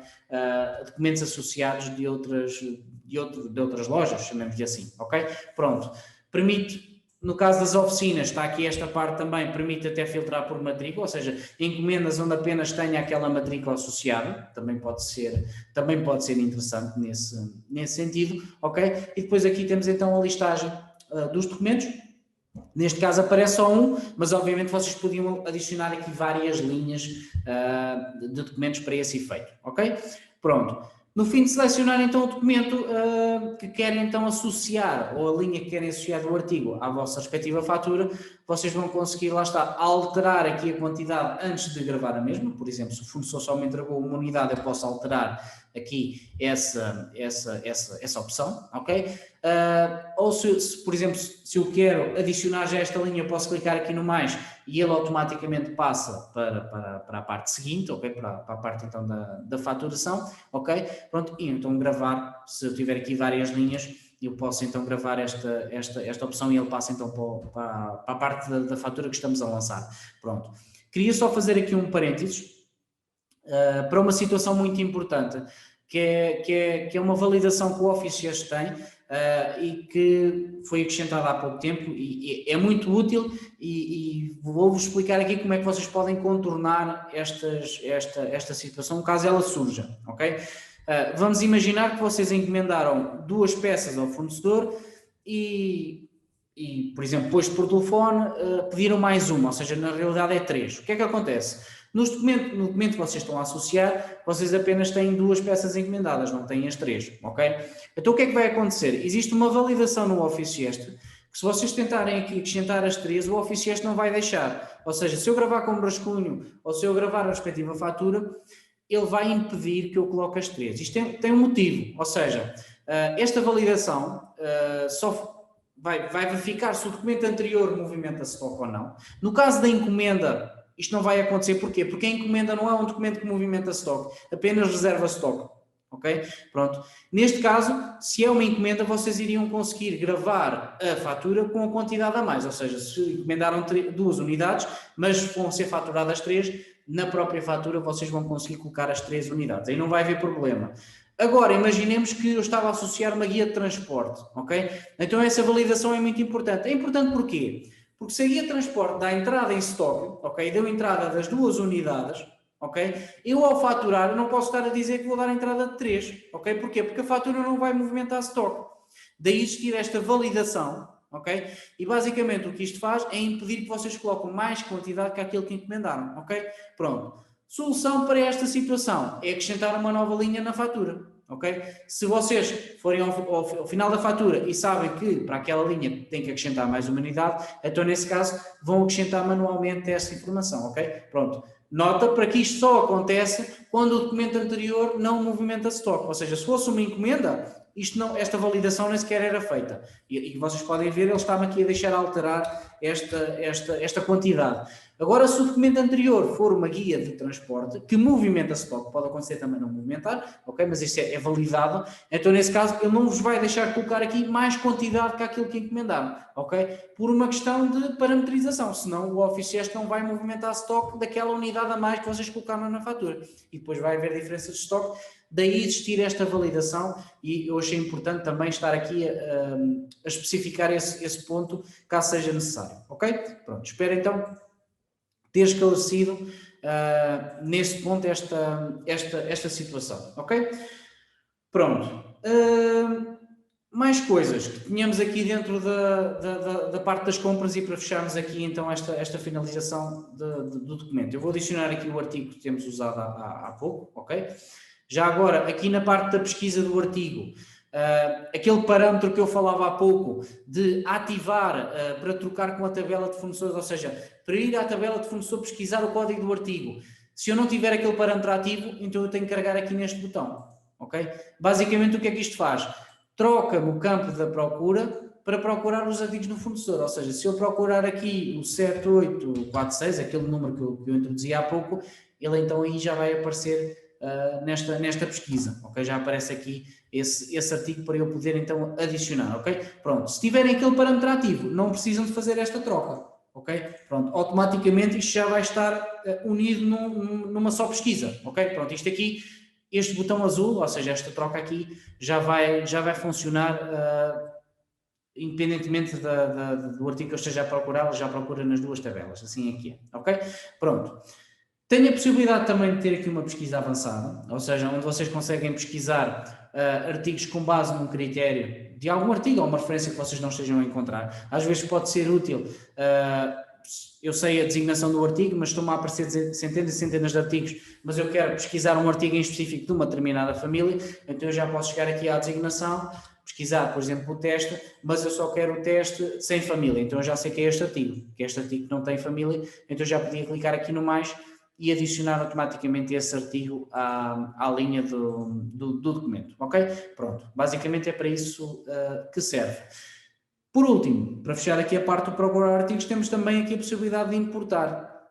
documentos associados de outras lojas, chamemos-lhe assim, ok? Pronto, permite. No caso das oficinas, está aqui esta parte também, permite até filtrar por matrícula, ou seja, encomendas onde apenas tenha aquela matrícula associada, também pode ser interessante nesse sentido, ok? E depois aqui temos então a listagem dos documentos. Neste caso aparece só um, mas obviamente vocês podiam adicionar aqui várias linhas de documentos para esse efeito, ok? Pronto. No fim de selecionar então o documento que querem então associar, ou a linha que querem associar do artigo à vossa respectiva fatura, vocês vão conseguir, lá está, alterar aqui a quantidade antes de gravar a mesma. Por exemplo, se o fornecedor só me entregou uma unidade, eu posso alterar aqui essa opção, ok? Ou se, por exemplo, se eu quero adicionar já esta linha, eu posso clicar aqui no mais e ele automaticamente passa para a parte seguinte, ok? Para a parte então da faturação, ok? Pronto, e então gravar, se eu tiver aqui várias linhas, eu posso então gravar esta opção e ele passa então para a parte da fatura que estamos a lançar. Pronto. Queria só fazer aqui um parênteses para uma situação muito importante, que é uma validação que o Office tem e que foi acrescentada há pouco tempo e é muito útil e vou-vos explicar aqui como é que vocês podem contornar esta situação, caso ela surja, ok? Vamos imaginar que vocês encomendaram 2 peças ao fornecedor e por exemplo, depois por telefone pediram mais uma, ou seja, na realidade é 3. O que é que acontece? No documento que vocês estão a associar, vocês apenas têm 2 peças encomendadas, não têm as 3, ok? Então o que é que vai acontecer? Existe uma validação no Office que se vocês tentarem aqui acrescentar as 3, o Office não vai deixar. Ou seja, se eu gravar com um rascunho ou se eu gravar a respectiva fatura, ele vai impedir que eu coloque as 3. Isto tem um motivo, ou seja, esta validação só vai verificar se o documento anterior movimenta stock ou não. No caso da encomenda, isto não vai acontecer. Porquê? Porque a encomenda não é um documento que movimenta stock, apenas reserva stock. Ok? Pronto. Neste caso, se é uma encomenda, vocês iriam conseguir gravar a fatura com a quantidade a mais, ou seja, se encomendaram 2 unidades, mas vão ser faturadas 3, na própria fatura vocês vão conseguir colocar as 3 unidades, aí não vai haver problema. Agora, imaginemos que eu estava a associar uma guia de transporte, ok? Então essa validação é muito importante. É importante porquê? Porque se a guia de transporte dá entrada em stock, ok? Deu entrada das 2 unidades, ok? Eu ao faturar não posso estar a dizer que vou dar a entrada de 3, ok? Porquê? Porque a fatura não vai movimentar stock. Daí existir esta validação, ok? E basicamente o que isto faz é impedir que vocês coloquem mais quantidade que aquilo que encomendaram, ok? Pronto. Solução para esta situação é acrescentar uma nova linha na fatura, ok? Se vocês forem ao final da fatura e sabem que para aquela linha tem que acrescentar mais uma unidade, então nesse caso vão acrescentar manualmente essa informação, ok? Pronto. Nota para que isto só acontece quando o documento anterior não movimenta stock, ou seja, se fosse uma encomenda, esta validação nem sequer era feita. E vocês podem ver, ele está-me aqui a deixar alterar esta quantidade. Agora, se o documento anterior for uma guia de transporte que movimenta stock, pode acontecer também não movimentar, ok? Mas isto é validado, então nesse caso ele não vos vai deixar colocar aqui mais quantidade que aquilo que encomendaram, ok? Por uma questão de parametrização, senão o Office Gest não vai movimentar stock daquela unidade a mais que vocês colocaram na fatura. E depois vai haver diferença de stock. Daí existir esta validação, e eu achei importante também estar aqui a especificar esse ponto, caso seja necessário, ok? Pronto, espero então ter esclarecido neste ponto esta situação, ok? Pronto. Mais coisas que tínhamos aqui dentro da parte das compras e para fecharmos aqui então esta finalização do documento. Eu vou adicionar aqui o artigo que temos usado há pouco, ok? Já agora, aqui na parte da pesquisa do artigo, aquele parâmetro que eu falava há pouco de ativar para trocar com a tabela de fornecedores, ou seja, para ir à tabela de fornecedor pesquisar o código do artigo. Se eu não tiver aquele parâmetro ativo, então eu tenho que carregar aqui neste botão, ok? Basicamente o que é que isto faz? Troca-me o campo da procura para procurar os artigos no fornecedor, ou seja, se eu procurar aqui o 7846, aquele número que eu introduzi há pouco, ele então aí já vai aparecer nesta pesquisa, ok? Já aparece aqui esse artigo para eu poder então adicionar, ok? Pronto, se tiverem aquele parâmetro ativo, não precisam de fazer esta troca, ok? Pronto, automaticamente isto já vai estar unido numa só pesquisa, ok? Pronto, isto aqui, este botão azul, ou seja, esta troca aqui, já vai funcionar independentemente do artigo que eu esteja a procurar, ele já procura nas 2 tabelas, assim aqui é, ok? Pronto. Tenho a possibilidade também de ter aqui uma pesquisa avançada, ou seja, onde vocês conseguem pesquisar artigos com base num critério de algum artigo ou uma referência que vocês não estejam a encontrar. Às vezes pode ser útil, eu sei a designação do artigo, mas estão-me a aparecer centenas e centenas de artigos, mas eu quero pesquisar um artigo em específico de uma determinada família, então eu já posso chegar aqui à designação, pesquisar, por exemplo, o teste, mas eu só quero o teste sem família, então eu já sei que é este artigo não tem família, então eu já podia clicar aqui no mais e adicionar automaticamente esse artigo à linha do documento, ok? Pronto, basicamente é para isso que serve. Por último, para fechar aqui a parte do procurar artigos, temos também aqui a possibilidade de importar.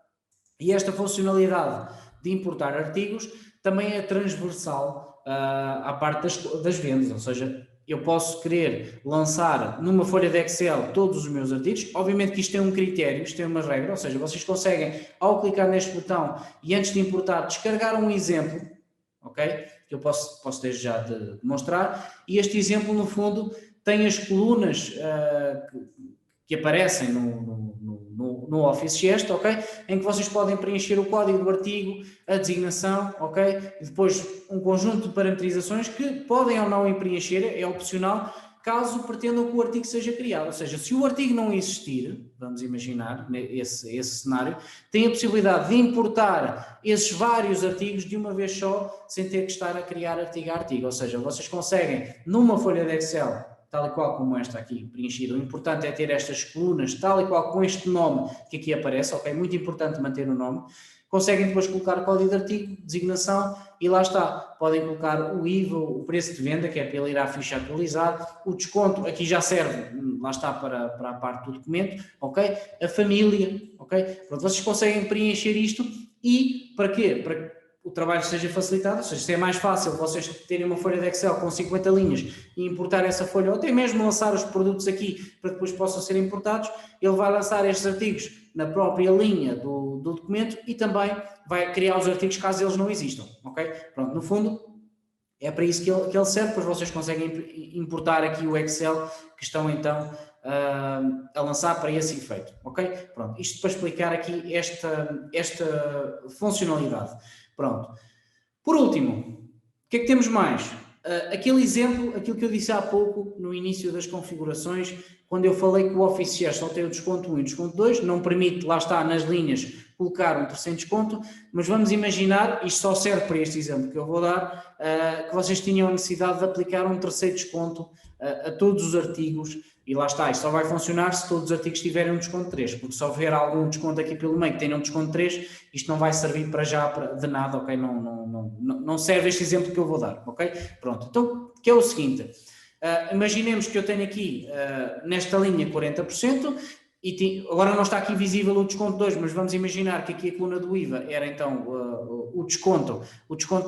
E esta funcionalidade de importar artigos também é transversal à parte das vendas, ou seja, eu posso querer lançar numa folha de Excel todos os meus artigos. Obviamente que isto tem um critério, isto tem uma regra, ou seja, vocês conseguem, ao clicar neste botão e antes de importar, descargar um exemplo, ok? Que eu posso desde já demonstrar, e este exemplo, no fundo, tem as colunas que aparecem no Office Gest, ok? Em que vocês podem preencher o código do artigo, a designação, ok? E depois um conjunto de parametrizações que podem ou não preencher, é opcional, caso pretendam que o artigo seja criado. Ou seja, se o artigo não existir, vamos imaginar esse cenário, tem a possibilidade de importar esses vários artigos de uma vez só, sem ter que estar a criar artigo a artigo. Ou seja, vocês conseguem, numa folha de Excel, tal e qual como esta aqui preenchida. O importante é ter estas colunas, tal e qual com este nome que aqui aparece, ok? Muito importante manter o nome. conseguem depois colocar o código de artigo, designação, e lá está, podem colocar o IVA, o preço de venda, que é para ele ir à ficha atualizar, o desconto, aqui já serve, lá está, para a parte do documento, ok? A família, ok? Pronto, vocês conseguem preencher isto e para quê? Para que o trabalho seja facilitado, ou seja, se é mais fácil vocês terem uma folha de Excel com 50 linhas e importar essa folha, ou até mesmo lançar os produtos aqui para que depois possam ser importados, ele vai lançar estes artigos na própria linha do documento e também vai criar os artigos caso eles não existam, ok? Pronto, no fundo é para isso que ele serve, depois vocês conseguem importar aqui o Excel que estão então a lançar para esse efeito, ok? Pronto, isto para explicar aqui esta funcionalidade. Pronto. Por último, o que é que temos mais? Aquele exemplo, aquilo que eu disse há pouco, no início das configurações, quando eu falei que o Office Share só tem o desconto 1 e o desconto 2, não permite, lá está, nas linhas, colocar um terceiro desconto, mas vamos imaginar, isto só serve para este exemplo que eu vou dar, que vocês tinham a necessidade de aplicar um terceiro desconto a todos os artigos, e lá está, isto só vai funcionar se todos os artigos tiverem um desconto 3, porque se houver algum desconto aqui pelo meio que tenha um desconto 3, isto não vai servir para já de nada, ok? Não serve este exemplo que eu vou dar, ok? Pronto, então, que é o seguinte, imaginemos que eu tenho aqui, nesta linha, 40%, e agora não está aqui visível o desconto 2, mas vamos imaginar que aqui a coluna do IVA era então o desconto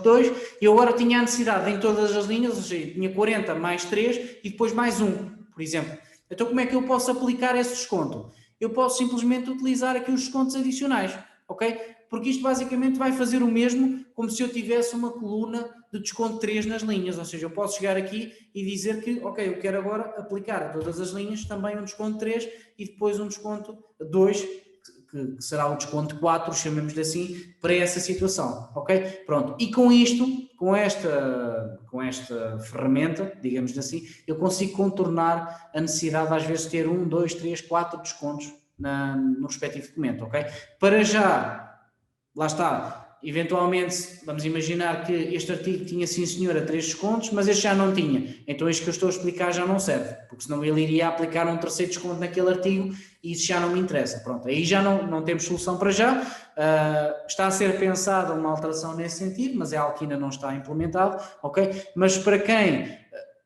2, e eu agora tinha a necessidade em todas as linhas, ou seja, tinha 40 mais 3 e depois mais 1, por exemplo. Então como é que eu posso aplicar esse desconto? Eu posso simplesmente utilizar aqui os descontos adicionais, ok? Porque isto basicamente vai fazer o mesmo como se eu tivesse uma coluna de desconto 3 nas linhas, ou seja, eu posso chegar aqui e dizer que, ok, eu quero agora aplicar a todas as linhas também um desconto 3 e depois um desconto 2, que será o desconto 4, chamemos-lhe assim, para essa situação, ok? Pronto, e com isto, com esta ferramenta, digamos assim, eu consigo contornar a necessidade às vezes de ter 1, 2, 3, 4 descontos no respectivo documento, ok? Para já, lá está, eventualmente vamos imaginar que este artigo tinha sim senhora 3 descontos, mas este já não tinha, então isto que eu estou a explicar já não serve, porque senão ele iria aplicar um terceiro desconto naquele artigo e isso já não me interessa, pronto, aí já não temos solução para já, está a ser pensada uma alteração nesse sentido, mas é algo que ainda não está implementado, ok? Mas para quem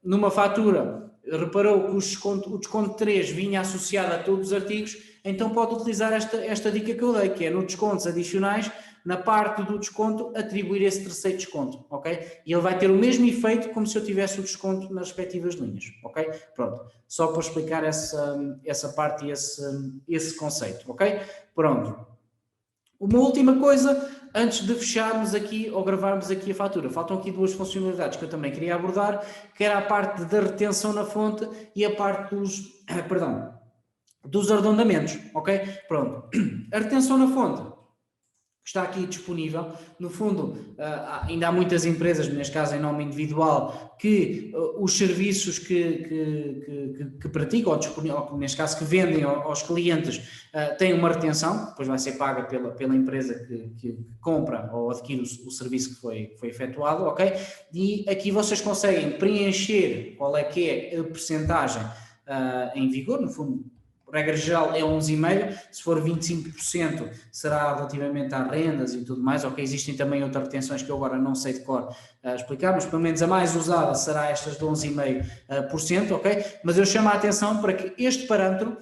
numa fatura reparou que o desconto 3 vinha associado a todos os artigos, então pode utilizar esta dica que eu dei, que é no descontos adicionais, na parte do desconto, atribuir esse terceiro desconto, ok? E ele vai ter o mesmo efeito como se eu tivesse o desconto nas respectivas linhas, ok? Pronto, só para explicar essa parte e esse conceito, ok? Pronto. Uma última coisa, antes de fecharmos aqui ou gravarmos aqui a fatura, faltam aqui duas funcionalidades que eu também queria abordar, que era a parte da retenção na fonte e a parte dos arredondamentos, ok? Pronto, a retenção na fonte está aqui disponível, no fundo ainda há muitas empresas, neste caso em nome individual, que os serviços que praticam, ou neste caso que vendem aos clientes, têm uma retenção, depois vai ser paga pela empresa que compra ou adquire o serviço que foi efetuado, ok? E aqui vocês conseguem preencher qual é que é a percentagem em vigor, no fundo, regra geral é 11,5%, se for 25% será relativamente às rendas e tudo mais, ok, existem também outras retenções que eu agora não sei de cor explicar, mas pelo menos a mais usada será estas de 11,5%, ok, mas eu chamo a atenção para que este parâmetro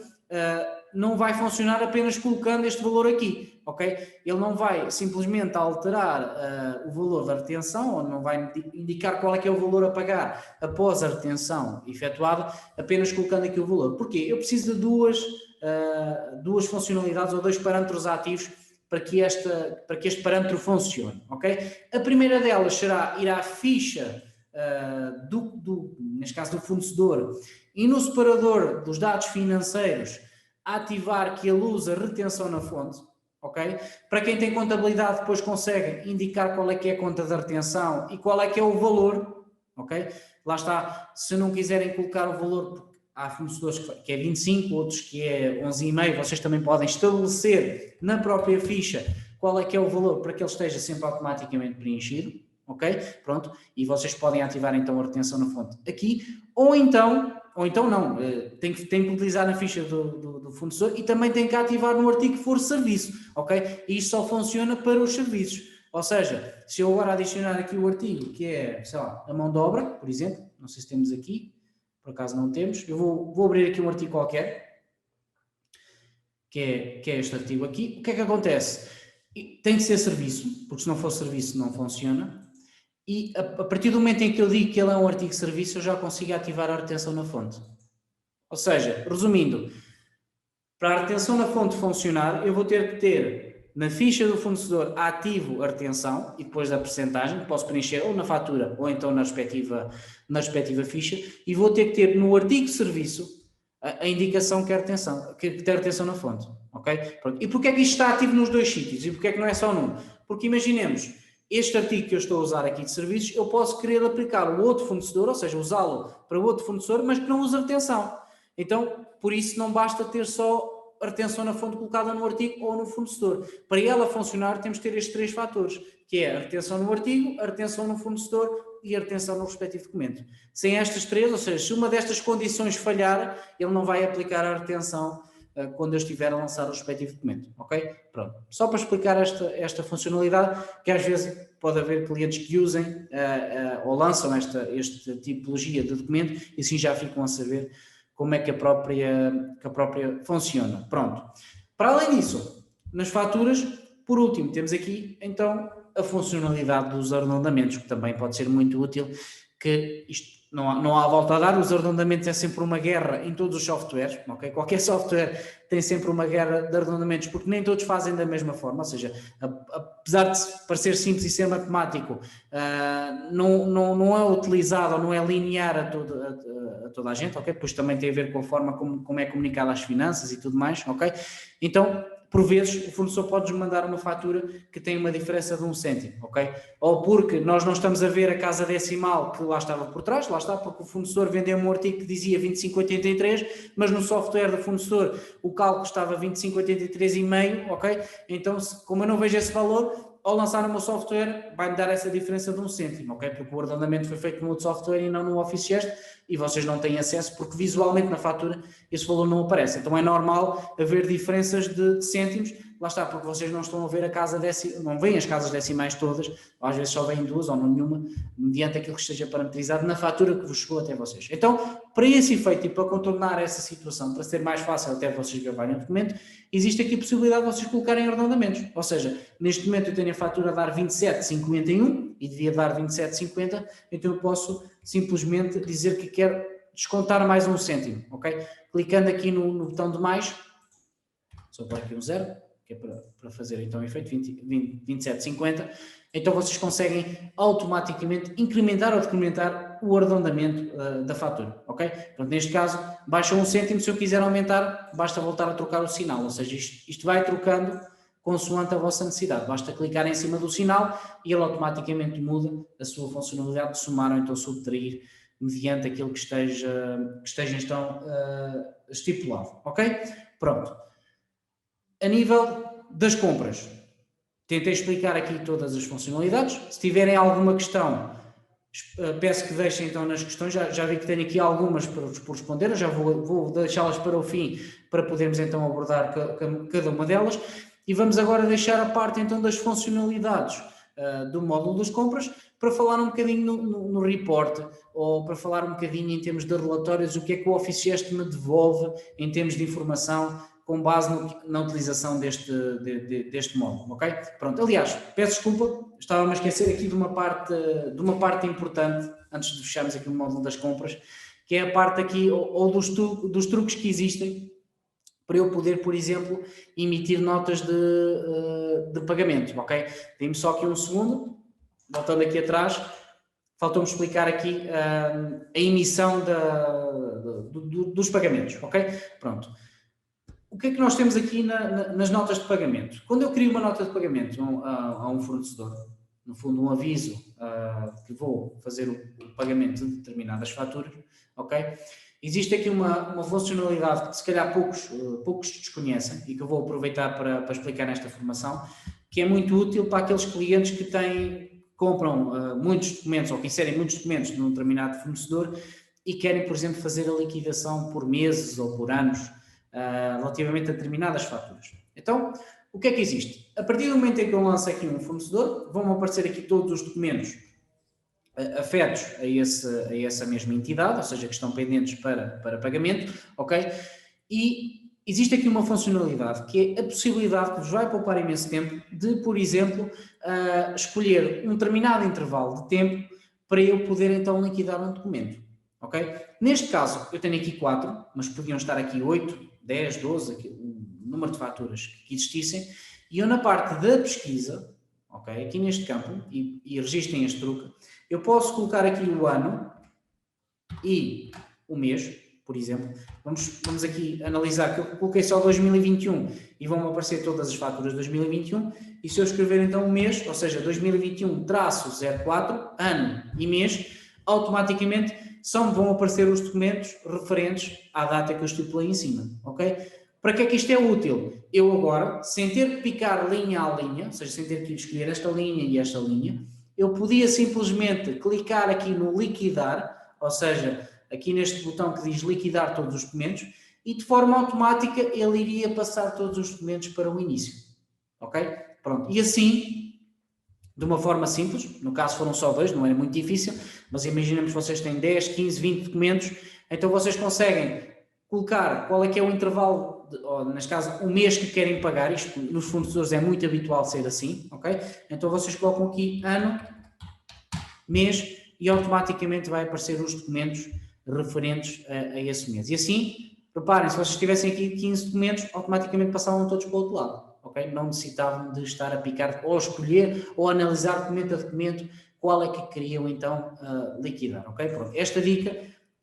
não vai funcionar apenas colocando este valor aqui, ok, ele não vai simplesmente alterar o valor da retenção, ou não vai indicar qual é que é o valor a pagar após a retenção efetuada, apenas colocando aqui o valor. Porquê? Eu preciso de duas funcionalidades ou dois parâmetros ativos para que este parâmetro funcione, ok? A primeira delas será ir à ficha neste caso do fornecedor, e no separador dos dados financeiros ativar que ele usa retenção na fonte, ok? Para quem tem contabilidade depois consegue indicar qual é que é a conta da retenção e qual é que é o valor, ok? Lá está, se não quiserem colocar o valor, há fornecedores que é 25, outros que é 11,5, vocês também podem estabelecer na própria ficha qual é que é o valor para que ele esteja sempre automaticamente preenchido, ok? Pronto, e vocês podem ativar então a retenção na fonte aqui, ou então ou então não, tem que utilizar na ficha do fornecedor e também tem que ativar no artigo que for serviço, ok? E isto só funciona para os serviços. Ou seja, se eu agora adicionar aqui o artigo, que é, sei lá, a mão de obra, por exemplo, não sei se temos aqui, por acaso não temos, eu vou abrir aqui um artigo qualquer, que é este artigo aqui. O que é que acontece? Tem que ser serviço, porque se não for serviço não funciona. E a partir do momento em que eu digo que ele é um artigo de serviço, eu já consigo ativar a retenção na fonte. Ou seja, resumindo, para a retenção na fonte funcionar, eu vou ter que ter na ficha do fornecedor ativo a retenção e depois da percentagem, que posso preencher ou na fatura ou então na respectiva ficha, e vou ter que ter no artigo de serviço a indicação que tem retenção na fonte. Ok? Pronto. E porquê é que isto está ativo nos dois sítios? E porquê é que não é só num? Porque imaginemos, este artigo que eu estou a usar aqui de serviços, eu posso querer aplicar o outro fornecedor, ou seja, usá-lo para outro fornecedor, mas que não usa retenção. Então, por isso não basta ter só a retenção na fonte colocada no artigo ou no fornecedor. Para ela funcionar, temos que ter estes 3 fatores, que é a retenção no artigo, a retenção no fornecedor e a retenção no respectivo documento. Sem estas 3, ou seja, se uma destas condições falhar, ele não vai aplicar a retenção quando eu estiver a lançar o respectivo documento, ok? Pronto. Só para explicar esta funcionalidade, que às vezes pode haver clientes que usem ou lançam esta tipologia de documento e assim já ficam a saber como é que a própria funciona. Pronto. Para além disso, nas faturas, por último, temos aqui então a funcionalidade dos arredondamentos, que também pode ser muito útil, que isto não há volta a dar, os arredondamentos é sempre uma guerra em todos os softwares, ok? Qualquer software tem sempre uma guerra de arredondamentos, porque nem todos fazem da mesma forma, ou seja, apesar de parecer simples e ser matemático, não é utilizado ou não é linear a toda a gente, ok? Pois também tem a ver com a forma como é comunicada as finanças e tudo mais, ok? Então, por vezes, o fornecedor pode-nos mandar uma fatura que tem uma diferença de 1 cêntimo, ok? Ou porque nós não estamos a ver a casa decimal que lá estava por trás, lá está, porque o fornecedor vendeu um artigo que dizia 25,83, mas no software do fornecedor o cálculo estava 25,83,5, ok? Então, como eu não vejo esse valor, ao lançar no meu software vai-me dar essa diferença de 1 cêntimo, ok? Porque o arredondamento foi feito no outro software e não no Office Gest e vocês não têm acesso porque visualmente na fatura esse valor não aparece. Então é normal haver diferenças de cêntimos, lá está, porque vocês não estão a ver não veem as casas decimais todas, ou às vezes só veem 2 ou nenhuma, mediante aquilo que esteja parametrizado na fatura que vos chegou até vocês. Então, para esse efeito e para contornar essa situação, para ser mais fácil até vocês gravarem o documento, existe aqui a possibilidade de vocês colocarem arredondamentos. Ou seja, neste momento eu tenho a fatura a dar 27,51 e devia dar 27,50, então eu posso simplesmente dizer que quero descontar mais 1 cêntimo, ok? Clicando aqui no botão de mais, só para aqui um 0, que é para fazer então o efeito 27,50, então vocês conseguem automaticamente incrementar ou decrementar o arredondamento da fatura, ok? Portanto, neste caso, baixa 1 cêntimo, se eu quiser aumentar, basta voltar a trocar o sinal, ou seja, isto vai trocando consoante a vossa necessidade, basta clicar em cima do sinal e ele automaticamente muda a sua funcionalidade de somar ou então subtrair mediante aquilo que esteja então estipulado, ok? Pronto. A nível das compras, tentei explicar aqui todas as funcionalidades. Se tiverem alguma questão, peço que deixem então nas questões, já vi que tenho aqui algumas para vos responder, eu já vou deixá-las para o fim para podermos então abordar cada uma delas. E vamos agora deixar a parte então das funcionalidades do módulo das compras para falar um bocadinho no report ou para falar um bocadinho em termos de relatórios, o que é que o Office Gest me devolve em termos de informação com base na utilização deste módulo, ok? Pronto, aliás, peço desculpa, estava-me a esquecer aqui de uma parte importante, antes de fecharmos aqui o módulo das compras, que é a parte aqui, ou dos truques que existem para eu poder, por exemplo, emitir notas de pagamento, ok? Dê-me só aqui um segundo, voltando aqui atrás, faltou-me explicar aqui a emissão dos pagamentos, ok? Pronto. O que é que nós temos aqui nas notas de pagamento? Quando eu crio uma nota de pagamento a um fornecedor, no fundo um aviso que vou fazer o pagamento de determinadas faturas, ok? Existe aqui uma funcionalidade que se calhar poucos desconhecem e que eu vou aproveitar para explicar nesta formação, que é muito útil para aqueles clientes que compram muitos documentos ou que inserem muitos documentos num determinado fornecedor e querem, por exemplo, fazer a liquidação por meses ou por anos relativamente a determinadas faturas. Então, o que é que existe? A partir do momento em que eu lanço aqui um fornecedor, vão aparecer aqui todos os documentos afetos a essa mesma entidade, ou seja, que estão pendentes para pagamento, ok? E existe aqui uma funcionalidade que é a possibilidade que vos vai poupar imenso tempo de, por exemplo, escolher um determinado intervalo de tempo para eu poder então liquidar um documento, ok? Neste caso, eu tenho aqui 4, mas podiam estar aqui 8, 10, 12, o número de faturas que existissem, e eu na parte da pesquisa, ok, aqui neste campo, e registrem este truque, eu posso colocar aqui o ano e o mês, por exemplo. Vamos aqui analisar que eu coloquei só 2021 e vão aparecer todas as faturas de 2021, e se eu escrever então o mês, ou seja, 2021-04, ano e mês, automaticamente vão aparecer os documentos referentes à data que eu estipulei em cima, ok? Para que é que isto é útil? Eu agora, sem ter que picar linha a linha, ou seja, sem ter que escolher esta linha e esta linha, eu podia simplesmente clicar aqui no liquidar, ou seja, aqui neste botão que diz liquidar todos os documentos, e de forma automática ele iria passar todos os documentos para o início, ok? Pronto, e assim, de uma forma simples, no caso foram só 2, não é muito difícil, mas imaginemos que vocês têm 10, 15, 20 documentos, então vocês conseguem colocar qual é que é o intervalo, ou neste caso o mês que querem pagar, isto nos fornecedores é muito habitual ser assim, ok? Então vocês colocam aqui ano, mês, e automaticamente vai aparecer os documentos referentes a esse mês. E assim, reparem, se vocês tivessem aqui 15 documentos, automaticamente passavam todos para o outro lado, ok? Não necessitavam de estar a picar, ou escolher, ou analisar documento a documento, qual é que queriam então liquidar, ok? Pronto, esta dica,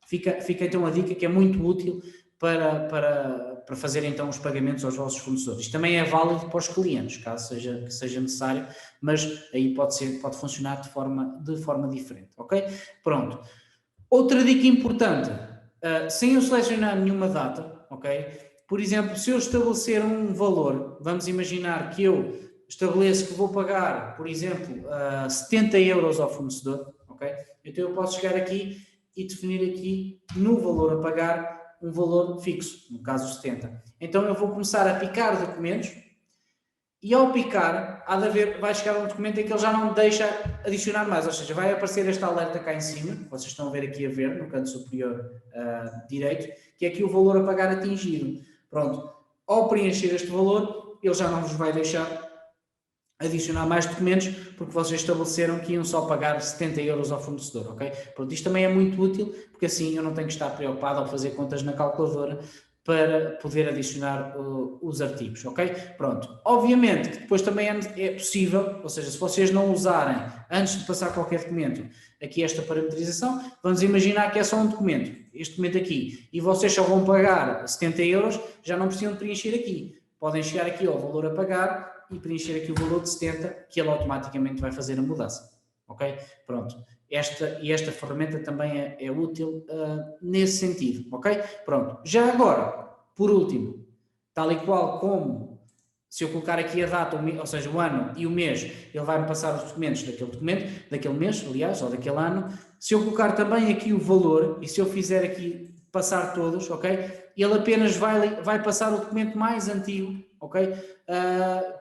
fica então a dica que é muito útil para fazer então os pagamentos aos vossos fornecedores. Isto também é válido para os clientes, caso seja necessário, mas aí pode funcionar de forma diferente, ok? Pronto. Outra dica importante, sem eu selecionar nenhuma data, ok? Por exemplo, se eu estabelecer um valor, vamos imaginar que eu estabeleço que vou pagar, por exemplo, 70 euros ao fornecedor, ok? Então eu posso chegar aqui e definir aqui no valor a pagar um valor fixo, no caso 70. Então eu vou começar a picar documentos e ao picar vai chegar um documento em que ele já não deixa adicionar mais, ou seja, vai aparecer este alerta cá em cima, que vocês estão a ver aqui a ver no canto superior direito, que é aqui o valor a pagar atingido. Pronto, ao preencher este valor, ele já não vos vai deixar adicionar mais documentos, porque vocês estabeleceram que iam só pagar 70 euros ao fornecedor, ok? Pronto, isto também é muito útil, porque assim eu não tenho que estar preocupado ao fazer contas na calculadora para poder adicionar os artigos, ok? Pronto, obviamente que depois também é possível, ou seja, se vocês não usarem, antes de passar qualquer documento, aqui esta parametrização, vamos imaginar que é só um documento, este documento aqui, e vocês só vão pagar 70 euros, já não precisam de preencher aqui, podem chegar aqui ao valor a pagar, e preencher aqui o valor de 70, que ele automaticamente vai fazer a mudança, ok? Pronto, esta ferramenta também é útil nesse sentido, ok? Pronto, já agora, por último, tal e qual como, se eu colocar aqui a data, ou seja, o ano e o mês, ele vai-me passar os documentos daquele mês, aliás, ou daquele ano. Se eu colocar também aqui o valor, e se eu fizer aqui passar todos, ok? Ele apenas vai passar o documento mais antigo, ok?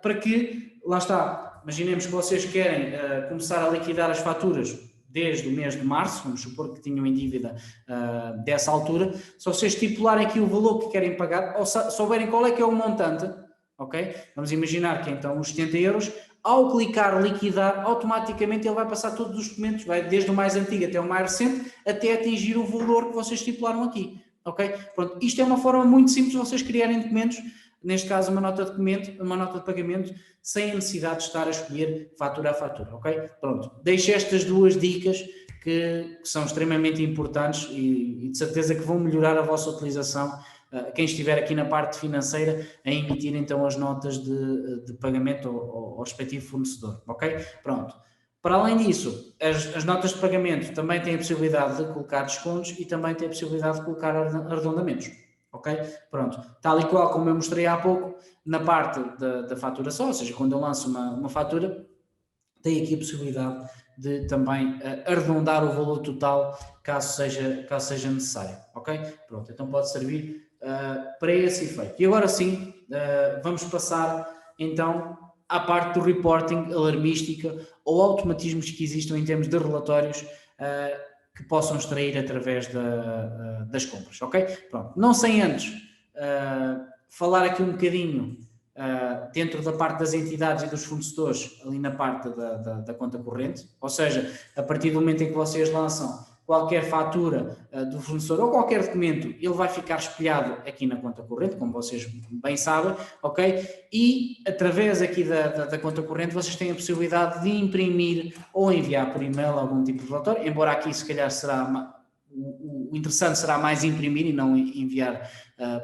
Para que, lá está, imaginemos que vocês querem começar a liquidar as faturas desde o mês de março, vamos supor que tinham em dívida dessa altura, se vocês estipularem aqui o valor que querem pagar, ou souberem qual é que é o montante, ok? Vamos imaginar que então os 70 euros, ao clicar liquidar, automaticamente ele vai passar todos os documentos, vai desde o mais antigo até o mais recente, até atingir o valor que vocês estipularam aqui, ok? Pronto, isto é uma forma muito simples de vocês criarem documentos, neste caso uma nota de pagamento, sem a necessidade de estar a escolher fatura a fatura, ok? Pronto, deixo estas duas dicas que são extremamente importantes e de certeza que vão melhorar a vossa utilização, quem estiver aqui na parte financeira, a emitir então as notas de pagamento ao respectivo fornecedor, ok? Pronto. Para além disso, as notas de pagamento também têm a possibilidade de colocar descontos e também têm a possibilidade de colocar arredondamentos. Ok? Pronto. Tal e qual como eu mostrei há pouco, na parte da faturação, ou seja, quando eu lanço uma fatura, tem aqui a possibilidade de também arredondar o valor total, caso seja necessário, ok? Pronto, então pode servir para esse efeito. E agora sim, vamos passar então à parte do reporting, alarmística ou automatismos que existam em termos de relatórios que possam extrair através das compras, ok? Pronto, não sem antes falar aqui um bocadinho dentro da parte das entidades e dos fornecedores, ali na parte da conta corrente, ou seja, a partir do momento em que vocês lançam qualquer fatura do fornecedor ou qualquer documento, ele vai ficar espelhado aqui na conta corrente, como vocês bem sabem, ok? E através aqui da conta corrente vocês têm a possibilidade de imprimir ou enviar por e-mail algum tipo de relatório, embora aqui se calhar será o interessante será mais imprimir e não enviar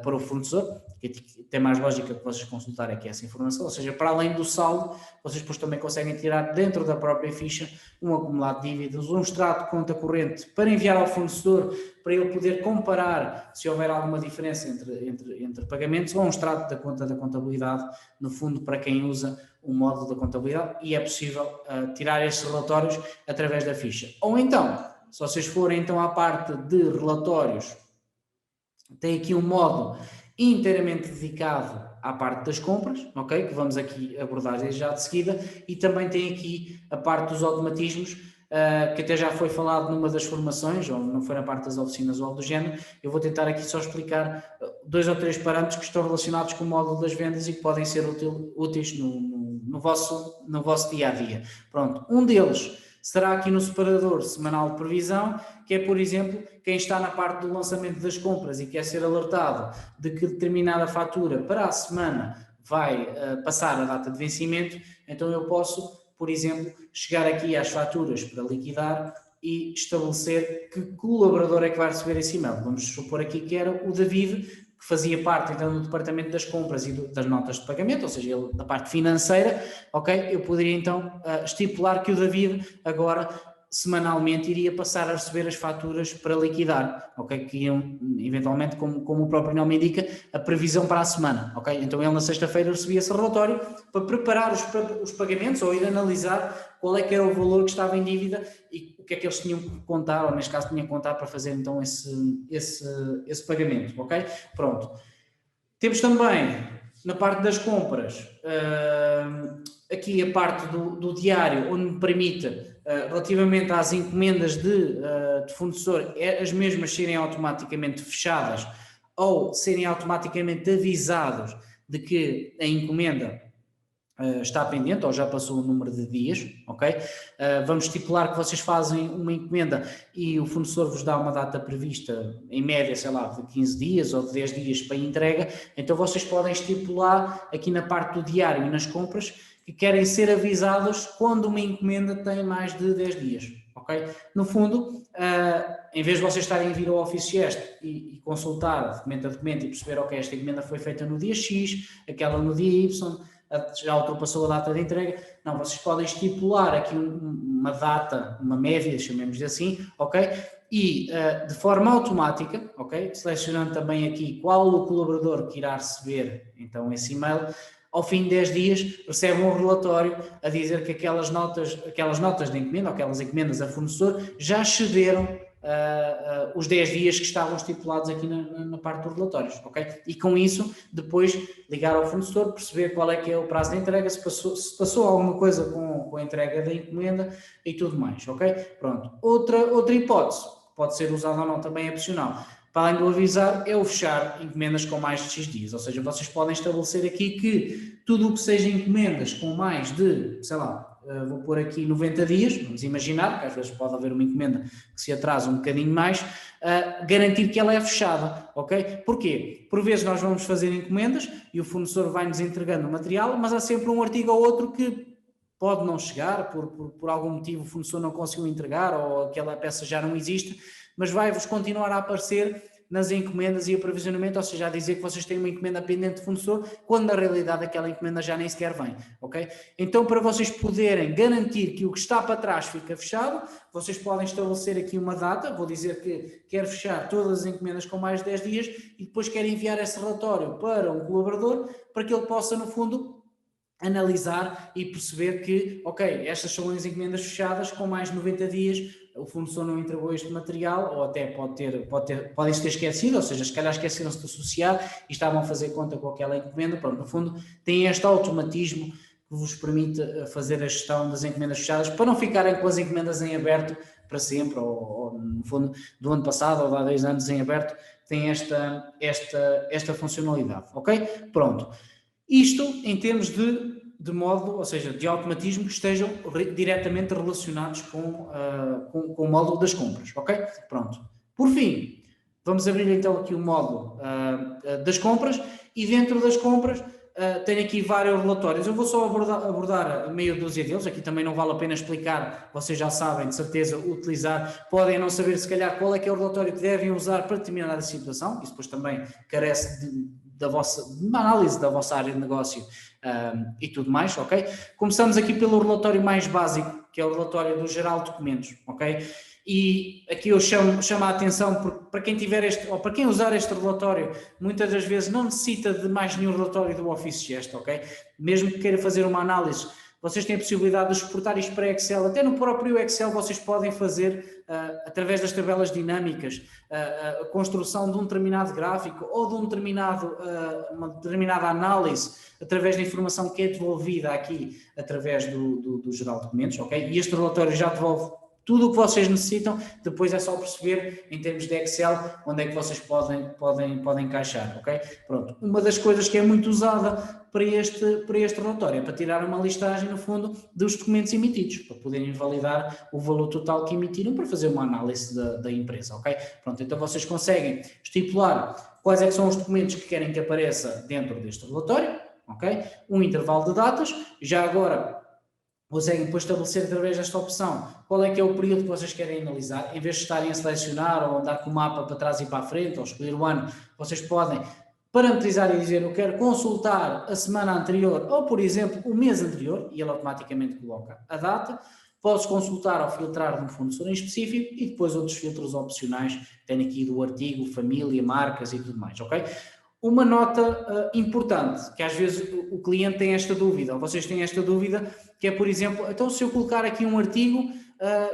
para o fornecedor, que tem mais lógica que vocês consultarem aqui essa informação, ou seja, para além do saldo, vocês depois também conseguem tirar dentro da própria ficha um acumulado de dívidas, um extrato de conta corrente para enviar ao fornecedor, para ele poder comparar se houver alguma diferença entre pagamentos, ou um extrato da conta da contabilidade, no fundo, para quem usa o módulo da contabilidade, e é possível tirar estes relatórios através da ficha. Ou então, se vocês forem então à parte de relatórios, tem aqui um módulo inteiramente dedicado à parte das compras, ok? Que vamos aqui abordar desde já de seguida, e também tem aqui a parte dos automatismos, que até já foi falado numa das formações, ou não foi na parte das oficinas ou algo do género. Eu vou tentar aqui só explicar 2 ou 3 parâmetros que estão relacionados com o módulo das vendas e que podem ser úteis no vosso dia-a-dia. Pronto, um deles será aqui no separador semanal de previsão, que é, por exemplo, quem está na parte do lançamento das compras e quer ser alertado de que determinada fatura para a semana vai passar a data de vencimento, então eu posso, por exemplo, chegar aqui às faturas para liquidar e estabelecer que colaborador é que vai receber esse e-mail. Vamos supor aqui que era o David, que fazia parte então do departamento das compras e das notas de pagamento, ou seja, ele da parte financeira, ok? Eu poderia então estipular que o David agora semanalmente iria passar a receber as faturas para liquidar, ok? Que iam eventualmente, como o próprio nome indica, a previsão para a semana, ok? Então ele na sexta-feira recebia esse relatório para preparar os pagamentos ou ir analisar qual é que era o valor que estava em dívida e o que é que eles tinham que contar, ou neste caso tinham que contar para fazer então esse pagamento, ok? Pronto. Temos também, na parte das compras, aqui a parte do diário, onde me permite, relativamente às encomendas de fornecedor, as mesmas serem automaticamente fechadas ou serem automaticamente avisados de que a encomenda está pendente ou já passou o número de dias, ok? Vamos estipular que vocês fazem uma encomenda e o fornecedor vos dá uma data prevista, em média, sei lá, de 15 dias ou de 10 dias para entrega, então vocês podem estipular aqui na parte do diário e nas compras que querem ser avisados quando uma encomenda tem mais de 10 dias, ok? No fundo, em vez de vocês estarem a vir ao Office Gest e consultar documento a documento e perceber, ok, esta encomenda foi feita no dia X, aquela no dia Y, já ultrapassou a data de entrega, não, vocês podem estipular aqui uma data, uma média, chamemos de assim, ok? E de forma automática, ok? Selecionando também aqui qual o colaborador que irá receber então esse e-mail, ao fim de 10 dias recebe um relatório a dizer que aquelas notas de encomenda, ou aquelas encomendas a fornecedor, já excederam os 10 dias que estavam estipulados aqui na parte dos relatórios, ok? E com isso, depois ligar ao fornecedor, perceber qual é que é o prazo de entrega, se passou alguma coisa com a entrega da encomenda e tudo mais, ok? Pronto. Outra hipótese, pode ser usada ou não, também é opcional. Para além do avisar, é o fechar encomendas com mais de X dias, ou seja, vocês podem estabelecer aqui que tudo o que seja encomendas com mais de, sei lá, vou pôr aqui 90 dias, vamos imaginar, que às vezes pode haver uma encomenda que se atrasa um bocadinho mais, garantir que ela é fechada, ok? Porquê? Por vezes nós vamos fazer encomendas e o fornecedor vai-nos entregando o material, mas há sempre um artigo ou outro que pode não chegar, por algum motivo o fornecedor não conseguiu entregar ou aquela peça já não existe, mas vai-vos continuar a aparecer nas encomendas e aprovisionamento, ou seja, a dizer que vocês têm uma encomenda pendente de fornecedor, quando na realidade aquela encomenda já nem sequer vem, ok? Então, para vocês poderem garantir que o que está para trás fica fechado, vocês podem estabelecer aqui uma data, vou dizer que quero fechar todas as encomendas com mais de 10 dias e depois quero enviar esse relatório para um colaborador, para que ele possa, no fundo, analisar e perceber que, ok, estas são as encomendas fechadas, com mais de 90 dias o fornecedor não entregou este material, ou até podem-se ter esquecido, ou seja, se calhar esqueceram-se de associar e estavam a fazer conta com aquela encomenda. Pronto, no fundo tem este automatismo que vos permite fazer a gestão das encomendas fechadas, para não ficarem com as encomendas em aberto para sempre, ou no fundo do ano passado ou de há 10 anos em aberto, tem esta funcionalidade, ok? Pronto. Isto em termos de módulo, ou seja, de automatismo que estejam diretamente relacionados com o módulo das compras, ok? Pronto. Por fim, vamos abrir então aqui o módulo das compras, e dentro das compras tenho aqui vários relatórios. Eu vou só abordar meia dúzia deles, aqui também não vale a pena explicar, vocês já sabem, de certeza, utilizar. Podem não saber, se calhar, qual é que é o relatório que devem usar para determinada situação, isso depois também carece de uma análise da vossa área de negócio e tudo mais, ok? Começamos aqui pelo relatório mais básico, que é o relatório do geral de documentos, ok? E aqui eu chamo a atenção, porque para quem tiver ou para quem usar este relatório, muitas das vezes não necessita de mais nenhum relatório do Office Gest, ok? Mesmo que queira fazer uma análise, vocês têm a possibilidade de exportar isto para Excel. Até no próprio Excel vocês podem fazer, através das tabelas dinâmicas, a construção de um determinado gráfico ou de uma determinada análise através da informação que é devolvida aqui através do geral de documentos, ok? E este relatório já devolve tudo o que vocês necessitam. Depois é só perceber, em termos de Excel, onde é que vocês podem encaixar, ok? Pronto. Uma das coisas que é muito usada para este relatório é para tirar uma listagem, no fundo, dos documentos emitidos, para poderem validar o valor total que emitiram, para fazer uma análise da empresa, ok? Pronto, então vocês conseguem estipular quais é que são os documentos que querem que apareça dentro deste relatório, ok? Um intervalo de datas. Já agora conseguem depois estabelecer, através desta opção, qual é que é o período que vocês querem analisar. Em vez de estarem a selecionar ou andar com o mapa para trás e para a frente, ou escolher o ano, vocês podem parametrizar e dizer: eu quero consultar a semana anterior, ou por exemplo o mês anterior, e ele automaticamente coloca a data. Posso consultar ou filtrar de um fornecedor em específico, e depois outros filtros opcionais, tem aqui do artigo, família, marcas e tudo mais, ok? Uma nota importante, que às vezes o cliente tem esta dúvida, ou vocês têm esta dúvida, que é, por exemplo, então se eu colocar aqui um artigo,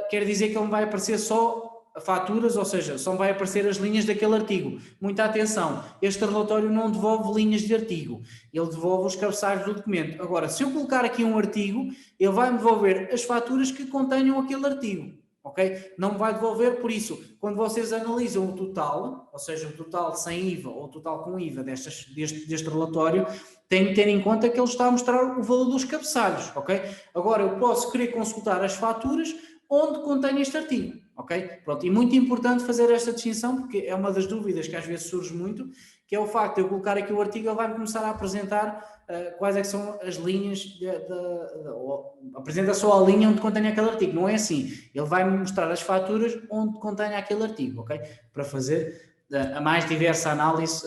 quer dizer que ele vai aparecer só faturas, ou seja, só vai aparecer as linhas daquele artigo. Muita atenção, este relatório não devolve linhas de artigo, ele devolve os cabeçalhos do documento. Agora, se eu colocar aqui um artigo, ele vai-me devolver as faturas que contenham aquele artigo. Ok? Não vai devolver. Por isso, quando vocês analisam o total, ou seja, o total sem IVA ou o total com IVA deste relatório, têm de ter em conta que ele está a mostrar o valor dos cabeçalhos, ok? Agora, eu posso querer consultar as faturas onde contém este artigo, ok? Pronto, e muito importante fazer esta distinção, porque é uma das dúvidas que às vezes surge muito, que é o facto de eu colocar aqui o artigo, ele vai começar a apresentar quais é que são as linhas, apresenta só a linha onde contém aquele artigo. Não é assim, ele vai-me mostrar as faturas onde contém aquele artigo, ok? Para fazer a mais diversa análise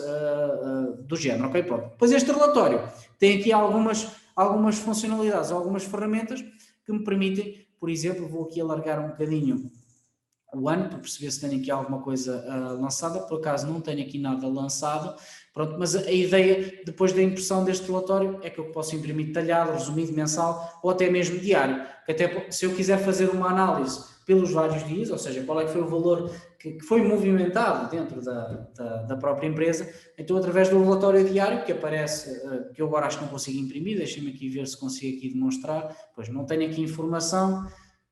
do género, ok? Pronto. Depois este relatório tem aqui algumas funcionalidades, algumas ferramentas que me permitem, por exemplo, vou aqui alargar um bocadinho o ano, para perceber se tenho aqui alguma coisa lançada. Por acaso não tenho aqui nada lançado, pronto, mas a ideia, depois da impressão deste relatório, é que eu posso imprimir detalhado, resumido, mensal, ou até mesmo diário, que até se eu quiser fazer uma análise pelos vários dias, ou seja, qual é que foi o valor que foi movimentado dentro da própria empresa, então através do relatório diário, que aparece, que eu agora acho que não consigo imprimir, deixem-me aqui ver se consigo aqui demonstrar, pois não tenho aqui informação,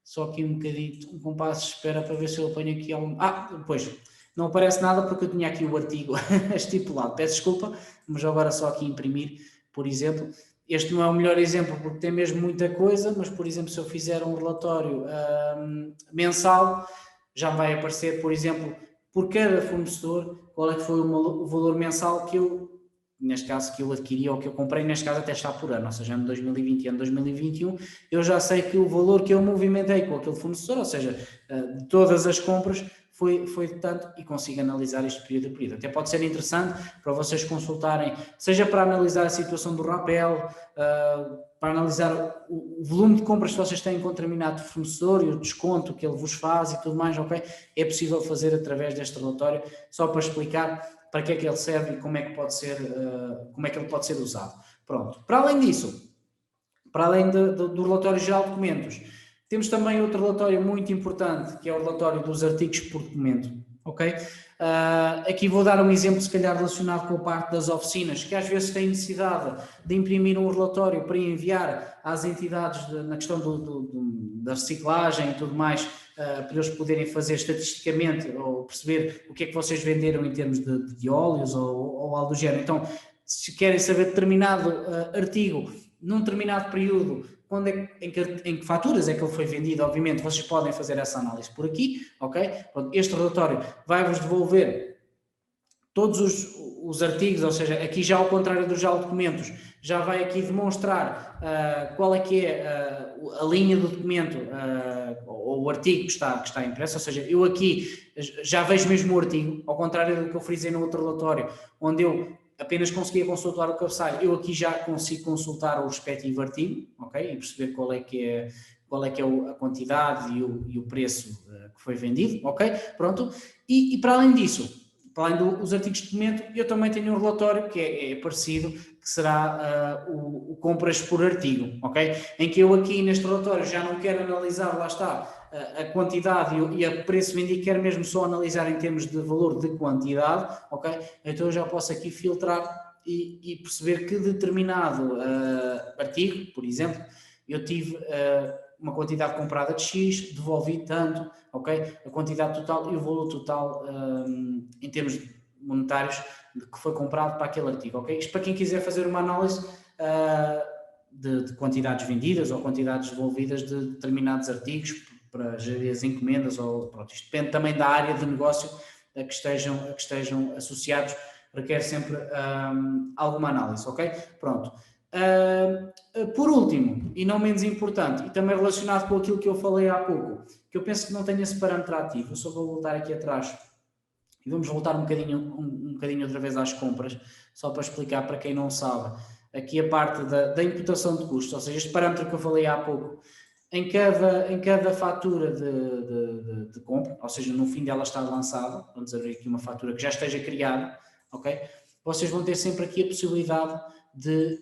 só aqui um bocadinho, um compasso de espera para ver se eu apanho aqui algum... pois, não aparece nada porque eu tinha aqui o artigo estipulado, peço desculpa, mas agora só aqui imprimir, por exemplo. Este não é o melhor exemplo porque tem mesmo muita coisa, mas, por exemplo, se eu fizer um relatório mensal, já vai aparecer, por exemplo, por cada fornecedor, qual é que foi o valor mensal que eu, neste caso, que eu adquiri ou que eu comprei, neste caso até está por ano, ou seja, ano 2020 e ano 2021, eu já sei que o valor que eu movimentei com aquele fornecedor, ou seja, de todas as compras, foi de tanto, e consigo analisar este período a período. Até pode ser interessante para vocês consultarem, seja para analisar a situação do rapel, para analisar o volume de compras que vocês têm com determinado fornecedor e o desconto que ele vos faz e tudo mais, ok? É possível fazer através deste relatório, só para explicar para que é que ele serve e como é que ele pode ser usado. Pronto. Para além disso, para além do relatório geral de documentos. Temos também outro relatório muito importante, que é o relatório dos artigos por documento, ok? Aqui vou dar um exemplo, se calhar relacionado com a parte das oficinas, que às vezes têm necessidade de imprimir um relatório para enviar às entidades na questão da reciclagem e tudo mais, para eles poderem fazer estatisticamente ou perceber o que é que vocês venderam em termos de óleos ou algo do género. Então, se querem saber determinado artigo num determinado período, em que faturas é que ele foi vendido, obviamente vocês podem fazer essa análise por aqui, ok? Este relatório vai-vos devolver todos os artigos, ou seja, aqui já ao contrário do geral de documentos, já vai aqui demonstrar qual é que é a linha do documento ou o artigo que está impresso, ou seja, eu aqui já vejo mesmo o artigo, ao contrário do que eu frisei no outro relatório, onde eu apenas conseguia consultar o cabeçalho, eu aqui já consigo consultar o respectivo artigo, ok? E perceber qual é que é a quantidade e o preço que foi vendido, ok? Pronto. E para além disso, para além dos artigos de documento, eu também tenho um relatório que é parecido, que será o compras por artigo, ok? Em que eu aqui neste relatório já não quero analisar, lá está, a quantidade e o preço vendido, quero mesmo só analisar em termos de valor de quantidade, ok? Então eu já posso aqui filtrar e perceber que determinado artigo, por exemplo, eu tive uma quantidade comprada de X, devolvi tanto, ok? A quantidade total e o valor total em termos monetários que foi comprado para aquele artigo, ok? Isto para quem quiser fazer uma análise de quantidades vendidas ou quantidades devolvidas de determinados artigos para gerir as encomendas, ou pronto, isto depende também da área de negócio a que estejam associados, requer sempre alguma análise, ok? Pronto. Por último, e não menos importante, e também relacionado com aquilo que eu falei há pouco, que eu penso que não tenho esse parâmetro ativo, eu só vou voltar aqui atrás e vamos voltar um bocadinho outra vez às compras, só para explicar para quem não sabe, aqui a parte da imputação de custos, ou seja, este parâmetro que eu falei há pouco, em cada fatura de compra, ou seja, no fim dela está lançada, vamos abrir aqui uma fatura que já esteja criada, ok? Vocês vão ter sempre aqui a possibilidade de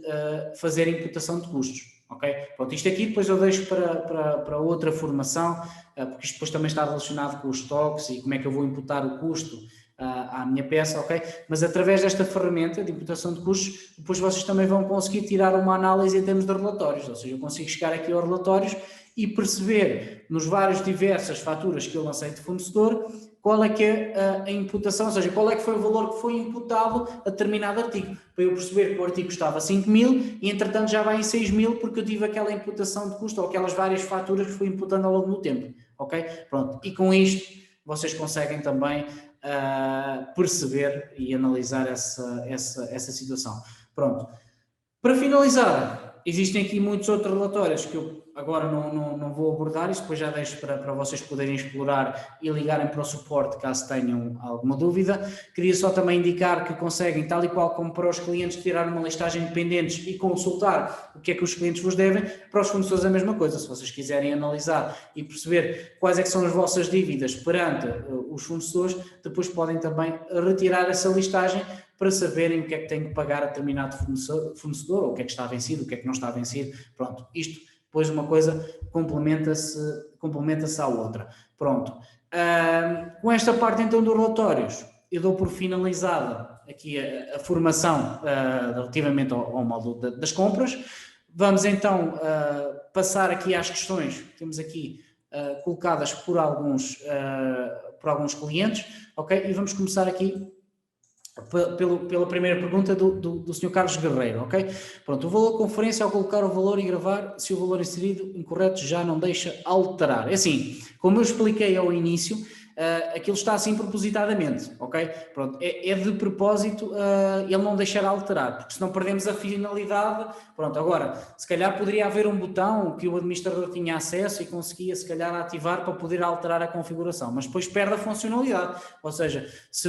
fazer a imputação de custos, ok? Pronto, isto aqui depois eu deixo para outra formação, porque isto depois também está relacionado com os estoques e como é que eu vou imputar o custo à minha peça, ok? Mas através desta ferramenta de imputação de custos, depois vocês também vão conseguir tirar uma análise em termos de relatórios, ou seja, eu consigo chegar aqui aos relatórios e perceber nos vários diversas faturas que eu lancei de fornecedor qual é que é a imputação, ou seja, qual é que foi o valor que foi imputado a determinado artigo, para eu perceber que o artigo custava 5.000 e entretanto já vai em 6.000 porque eu tive aquela imputação de custo ou aquelas várias faturas que fui imputando ao longo do tempo, ok? Pronto, e com isto vocês conseguem também perceber e analisar essa situação. Pronto. Para finalizar, existem aqui muitos outros relatórios que eu agora não vou abordar, isso depois já deixo para vocês poderem explorar e ligarem para o suporte caso tenham alguma dúvida. Queria só também indicar que conseguem, tal e qual como para os clientes, tirar uma listagem de pendentes e consultar o que é que os clientes vos devem. Para os fornecedores a mesma coisa, se vocês quiserem analisar e perceber quais é que são as vossas dívidas perante os fornecedores, depois podem também retirar essa listagem para saberem o que é que têm que pagar a determinado fornecedor, ou o que é que está vencido, o que é que não está vencido. Pronto, isto depois uma coisa complementa-se à outra. Pronto. Com esta parte então dos relatórios, eu dou por finalizada aqui a formação relativamente ao módulo das compras. Vamos então passar aqui às questões que temos aqui colocadas por alguns clientes, ok? E vamos começar aqui pela primeira pergunta do Sr. Carlos Guerreiro, ok? Pronto, o valor de conferência, ao colocar o valor e gravar, se o valor inserido incorreto já não deixa alterar. É assim, como eu expliquei ao início, aquilo está assim propositadamente, ok? Pronto, é de propósito ele não deixar alterar, porque senão perdemos a finalidade. Pronto, agora, se calhar poderia haver um botão que o administrador tinha acesso e conseguia se calhar ativar para poder alterar a configuração, mas depois perde a funcionalidade, ou seja, se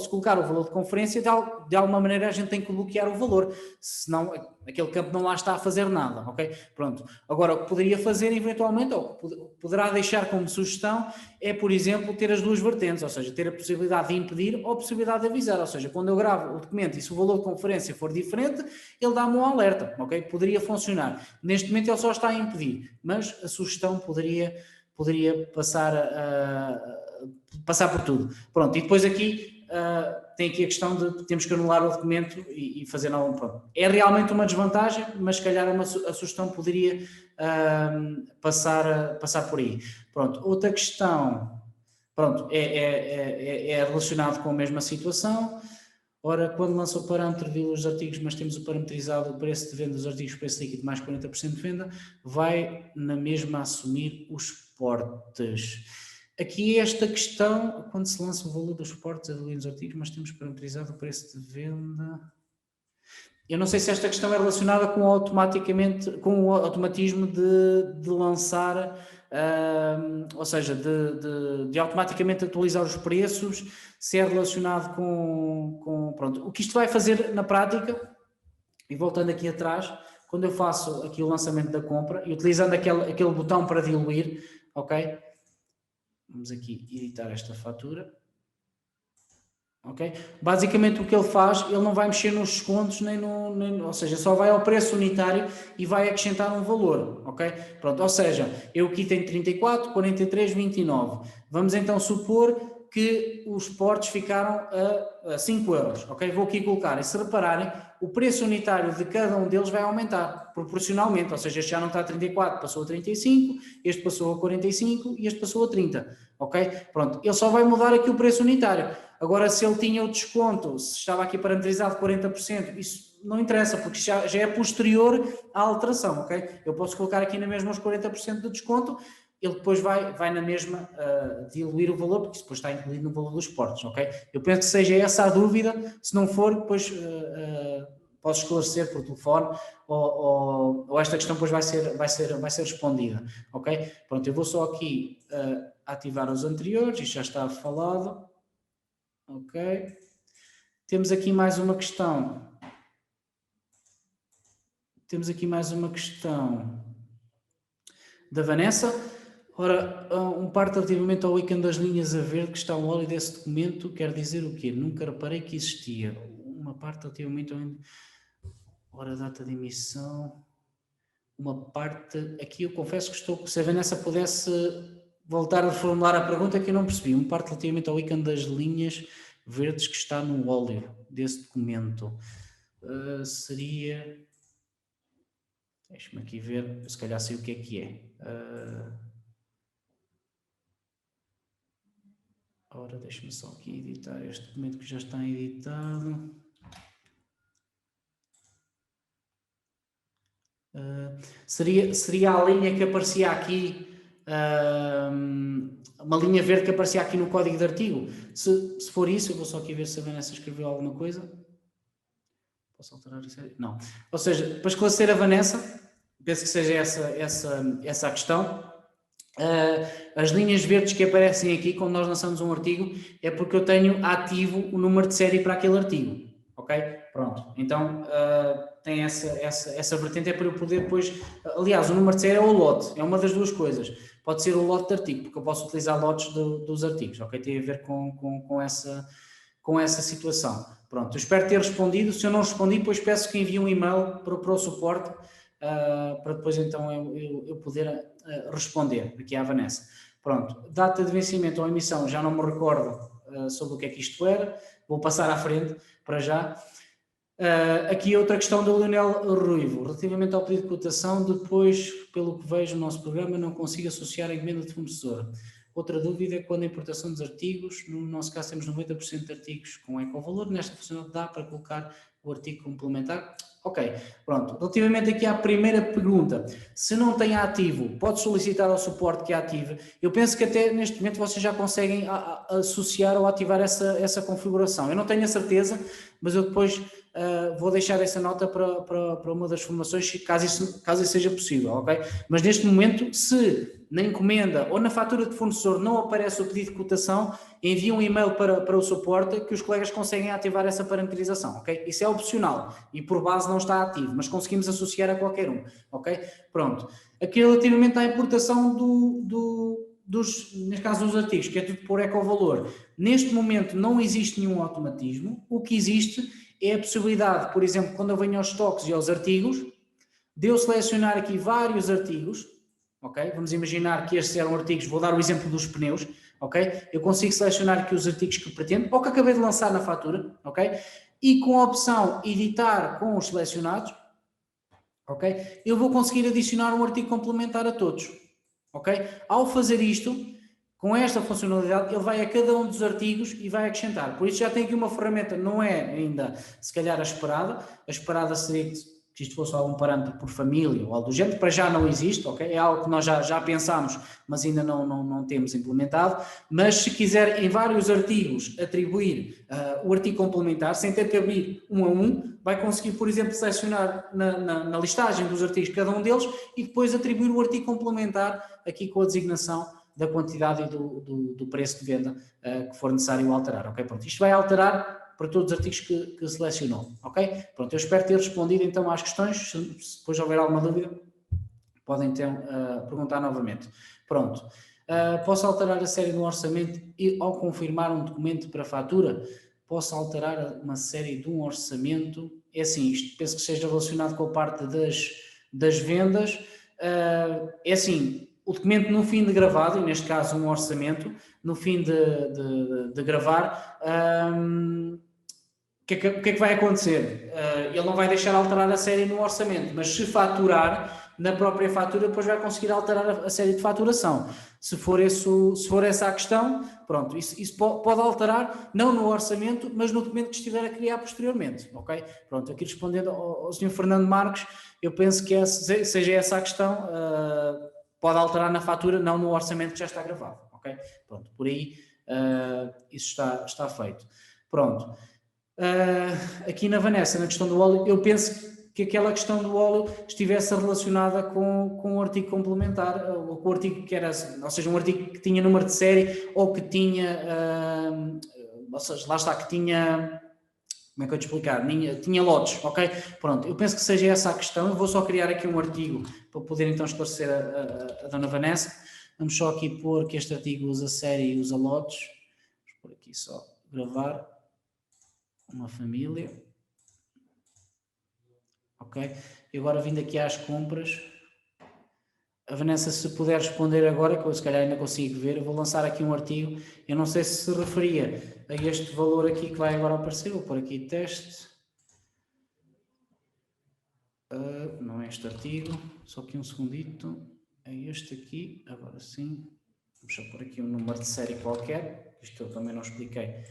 colocar o valor de conferência, de alguma maneira a gente tem que bloquear o valor, senão aquele campo não lá está a fazer nada, ok? Pronto, agora o que poderia fazer eventualmente, ou poderá deixar como sugestão, é, por exemplo, ter as duas vertentes, ou seja, ter a possibilidade de impedir ou a possibilidade de avisar, ou seja, quando eu gravo o documento e se o valor de conferência for diferente, ele dá-me um alerta, ok? Poderia funcionar. Neste momento ele só está a impedir, mas a sugestão poderia passar por tudo. Pronto, e depois aqui tem aqui a questão de temos que anular o documento e fazer novo. Pronto. É realmente uma desvantagem, mas se calhar a sugestão poderia passar por aí. Pronto, outra questão, pronto, é relacionado com a mesma situação. Ora, quando lança o parâmetro de os artigos, mas temos o parametrizado o preço de venda dos artigos, preço líquido mais 40% de venda, vai na mesma assumir os portes. Aqui esta questão, quando se lança o valor dos portes, adequando os artigos, mas temos parametrizado o preço de venda. Eu não sei se esta questão é relacionada com o automatismo de lançar, ou seja, de automaticamente atualizar os preços, se é relacionado com pronto. O que isto vai fazer na prática, e voltando aqui atrás, quando eu faço aqui o lançamento da compra, e utilizando aquele botão para diluir, ok? Vamos aqui editar esta fatura. Okay? Basicamente o que ele faz, ele não vai mexer nos descontos, ou seja, só vai ao preço unitário e vai acrescentar um valor, ok? Pronto, ou seja, eu aqui tenho 34, 43, 29. Vamos então supor que os portos ficaram a 5 euros, ok? Vou aqui colocar, e se repararem, o preço unitário de cada um deles vai aumentar proporcionalmente, ou seja, este já não está a 34, passou a 35, este passou a 45 e este passou a 30, ok? Pronto, ele só vai mudar aqui o preço unitário. Agora, se ele tinha o desconto, se estava aqui parametrizado 40%, isso não interessa, porque já é posterior à alteração, ok? Eu posso colocar aqui na mesma os 40% de desconto, ele depois vai na mesma diluir o valor, porque isso depois está incluído no valor dos portos, ok? Eu penso que seja essa a dúvida, se não for, depois posso esclarecer por telefone, ou esta questão depois vai ser respondida, ok? Pronto, eu vou só aqui ativar os anteriores, isto já está falado. Ok. Temos aqui mais uma questão. Da Vanessa. Ora, um parte relativamente ao ícone das linhas a verde que está ao óleo desse documento, quer dizer o quê? Nunca reparei que existia. Uma parte relativamente ao... Ora, data de emissão. Uma parte... Aqui eu confesso que se a Vanessa pudesse voltar a reformular a pergunta que eu não percebi. Uma parte relativamente ao ícone das linhas verdes que está no óleo desse documento. Seria... Deixa-me aqui ver, se calhar sei o que é. Ora, deixa-me só aqui editar este documento que já está editado. Seria a linha que aparecia aqui, uma linha verde que aparecia aqui no código de artigo. Se for isso, eu vou só aqui ver se a Vanessa escreveu alguma coisa. Posso alterar isso? Não. Ou seja, para esclarecer a Vanessa, penso que seja essa a questão. As linhas verdes que aparecem aqui, quando nós lançamos um artigo, é porque eu tenho ativo o número de série para aquele artigo. Ok? Pronto. Então, tem essa vertente, é para eu poder depois... Aliás, o número de série é o lote, é uma das duas coisas. Pode ser o lote de artigo, porque eu posso utilizar lotes dos artigos, ok? Tem a ver com essa situação. Pronto, eu espero ter respondido. Se eu não respondi, depois peço que envie um e-mail para o suporte, para depois então eu poder responder aqui à Vanessa. Pronto, data de vencimento ou emissão, já não me recordo sobre o que é que isto era, vou passar à frente para já. Aqui outra questão do Leonel Ruivo, relativamente ao pedido de cotação, depois, pelo que vejo no nosso programa, não consigo associar a encomenda de fornecedor. Outra dúvida é quando a importação dos artigos, no nosso caso temos 90% de artigos com ecovalor, nesta funcionalidade dá para colocar o artigo complementar? Ok, pronto. Relativamente aqui à primeira pergunta, se não tem ativo, pode solicitar ao suporte que ative. Eu penso que até neste momento vocês já conseguem associar ou ativar essa configuração. Eu não tenho a certeza, mas eu depois vou deixar essa nota para uma das formações, caso isso seja possível, ok? Mas neste momento, se na encomenda ou na fatura de fornecedor não aparece o pedido de cotação, envia um e-mail para o suporte que os colegas conseguem ativar essa parametrização, ok? Isso é opcional e por base não está ativo, mas conseguimos associar a qualquer um, ok? Pronto. Aqui relativamente à importação neste caso dos artigos, que é tudo por ecovalor, neste momento não existe nenhum automatismo. O que existe é a possibilidade, por exemplo, quando eu venho aos estoques e aos artigos, de eu selecionar aqui vários artigos, ok? Vamos imaginar que estes eram artigos, vou dar o exemplo dos pneus, ok? Eu consigo selecionar aqui os artigos que pretendo, ou que acabei de lançar na fatura, ok? E com a opção editar com os selecionados, ok? Eu vou conseguir adicionar um artigo complementar a todos, ok? Ao fazer isto, com esta funcionalidade, ele vai a cada um dos artigos e vai acrescentar. Por isso já tem aqui uma ferramenta, não é ainda se calhar a esperada seria que isto fosse algum parâmetro por família ou algo do género, para já não existe, ok? É algo que nós já pensámos, mas ainda não temos implementado. Mas se quiser em vários artigos atribuir o artigo complementar, sem ter que abrir um a um, vai conseguir, por exemplo, selecionar na listagem dos artigos cada um deles e depois atribuir o artigo complementar aqui com a designação da quantidade e do preço de venda que for necessário alterar, ok? Pronto, isto vai alterar para todos os artigos que selecionou, ok? Pronto, eu espero ter respondido então às questões. Se depois houver alguma dúvida, podem então perguntar novamente. Pronto, posso alterar a série do orçamento e ao confirmar um documento para fatura, posso alterar uma série de um orçamento? É assim, isto penso que seja relacionado com a parte das vendas. É assim, o documento no fim de gravado, e neste caso um orçamento, no fim de gravar, o que é que vai acontecer? Ele não vai deixar alterar a série no orçamento, mas se faturar na própria fatura, depois vai conseguir alterar a série de faturação. Se for essa a questão, pronto, isso pode alterar, não no orçamento, mas no documento que estiver a criar posteriormente, ok? Pronto, aqui respondendo ao Sr. Fernando Marques, eu penso que seja essa a questão, pode alterar na fatura, não no orçamento que já está gravado, ok? Pronto, por aí isso está feito. Pronto. Aqui na Vanessa, na questão do óleo, eu penso que aquela questão do óleo estivesse relacionada com o artigo complementar, ou com o artigo que era, ou seja, um artigo que tinha número de série, ou que tinha, ou seja, lá está, que tinha, como é que eu te explicar? Tinha lotes, ok? Pronto, eu penso que seja essa a questão. Eu vou só criar aqui um artigo para poder então esclarecer a dona Vanessa. Vamos só aqui pôr que este artigo usa série e usa lotes. Vamos pôr aqui só gravar uma família. Ok? E agora vindo aqui às compras. A Vanessa, se puder responder agora, que eu se calhar ainda consigo ver, eu vou lançar aqui um artigo. Eu não sei se referia a este valor aqui que vai agora aparecer. Vou pôr aqui teste. Não é este artigo, só aqui um segundito. É este aqui, agora sim. Vamos só pôr aqui um número de série qualquer. Isto eu também não expliquei,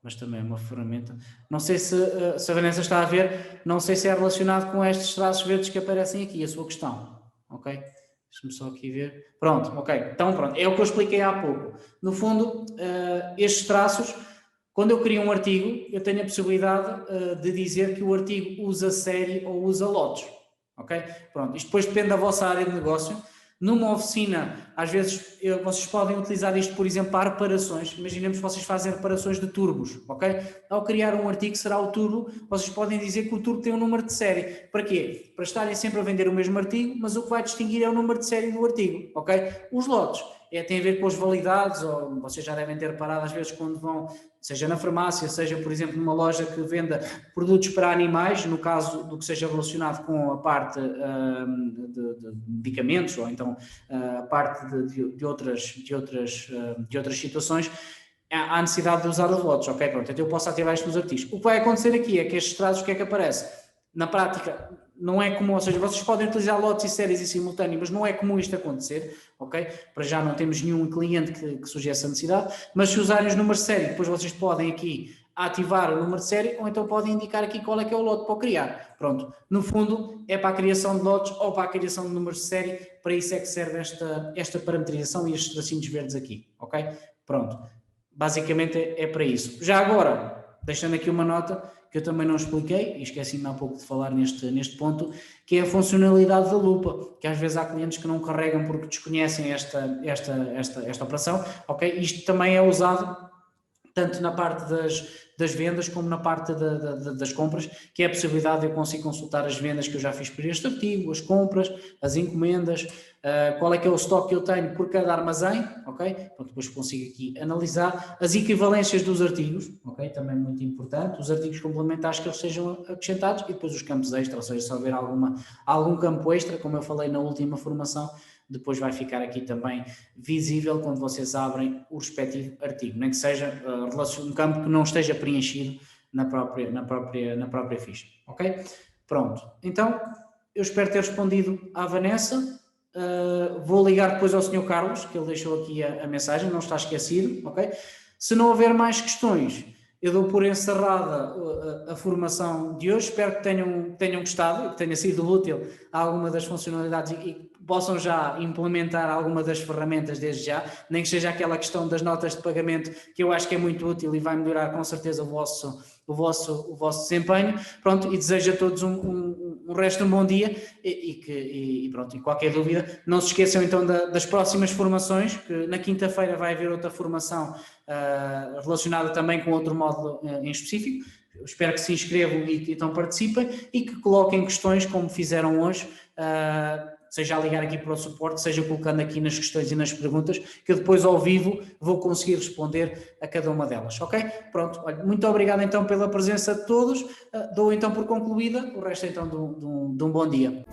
mas também é uma ferramenta. Não sei se a Vanessa está a ver, não sei se é relacionado com estes traços verdes que aparecem aqui, a sua questão. Ok? Deixa-me só aqui ver. Pronto, ok. Então, pronto. É o que eu expliquei há pouco. No fundo, estes traços, quando eu crio um artigo, eu tenho a possibilidade de dizer que o artigo usa série ou usa lotes. Ok? Pronto. Isto depois depende da vossa área de negócio. Numa oficina, às vezes, vocês podem utilizar isto, por exemplo, para reparações. Imaginemos que vocês fazem reparações de turbos, ok? Ao criar um artigo que será o turbo, vocês podem dizer que o turbo tem um número de série. Para quê? Para estarem sempre a vender o mesmo artigo, mas o que vai distinguir é o número de série do artigo, ok? Os lotes tem a ver com as validades, ou vocês já devem ter reparado às vezes quando vão, seja na farmácia, seja, por exemplo, numa loja que venda produtos para animais, no caso do que seja relacionado com a parte de medicamentos, ou então a parte de outras situações, há necessidade de usar os lotes, ok? Pronto, então eu posso ativar isto nos artigos. O que vai acontecer aqui é que estes traços, o que é que aparece? Na prática, não é comum, ou seja, vocês podem utilizar lotes e séries em simultâneo, mas não é comum isto acontecer, ok? Para já não temos nenhum cliente que surja essa necessidade, mas se usarem os números de série, depois vocês podem aqui ativar o número de série, ou então podem indicar aqui qual é que é o lote para o criar. Pronto, no fundo é para a criação de lotes ou para a criação de números de série, para isso é que serve esta parametrização e estes tracinhos verdes aqui, ok? Pronto, basicamente é para isso. Já agora, deixando aqui uma nota que eu também não expliquei, e esqueci-me há pouco de falar neste ponto, que é a funcionalidade da lupa, que às vezes há clientes que não carregam porque desconhecem esta operação, ok? Isto também é usado tanto na parte das das vendas como na parte das compras, que é a possibilidade de eu conseguir consultar as vendas que eu já fiz por este artigo, as compras, as encomendas, qual é que é o estoque que eu tenho por cada armazém, ok? Pronto, depois consigo aqui analisar as equivalências dos artigos, ok? Também muito importante, os artigos complementares que eles sejam acrescentados e depois os campos extra, ou seja, se houver algum campo extra, como eu falei na última formação, depois vai ficar aqui também visível quando vocês abrem o respectivo artigo, nem que seja um campo que não esteja preenchido na própria ficha, ok? Pronto, então eu espero ter respondido à Vanessa. Vou ligar depois ao Sr. Carlos, que ele deixou aqui a mensagem, não está esquecido, ok? Se não houver mais questões, eu dou por encerrada a formação de hoje. Espero que tenham gostado, que tenha sido útil alguma das funcionalidades e possam já implementar alguma das ferramentas desde já, nem que seja aquela questão das notas de pagamento, que eu acho que é muito útil e vai melhorar com certeza o vosso desempenho. Pronto, e desejo a todos um resto de um bom dia e pronto, e qualquer dúvida, não se esqueçam então das próximas formações, que na quinta-feira vai haver outra formação relacionada também com outro módulo em específico. Eu espero que se inscrevam e então participem e que coloquem questões como fizeram hoje, seja a ligar aqui para o suporte, seja colocando aqui nas questões e nas perguntas, que eu depois ao vivo vou conseguir responder a cada uma delas, ok? Pronto, olha, muito obrigado então pela presença de todos, dou então por concluída, o resto então de um bom dia.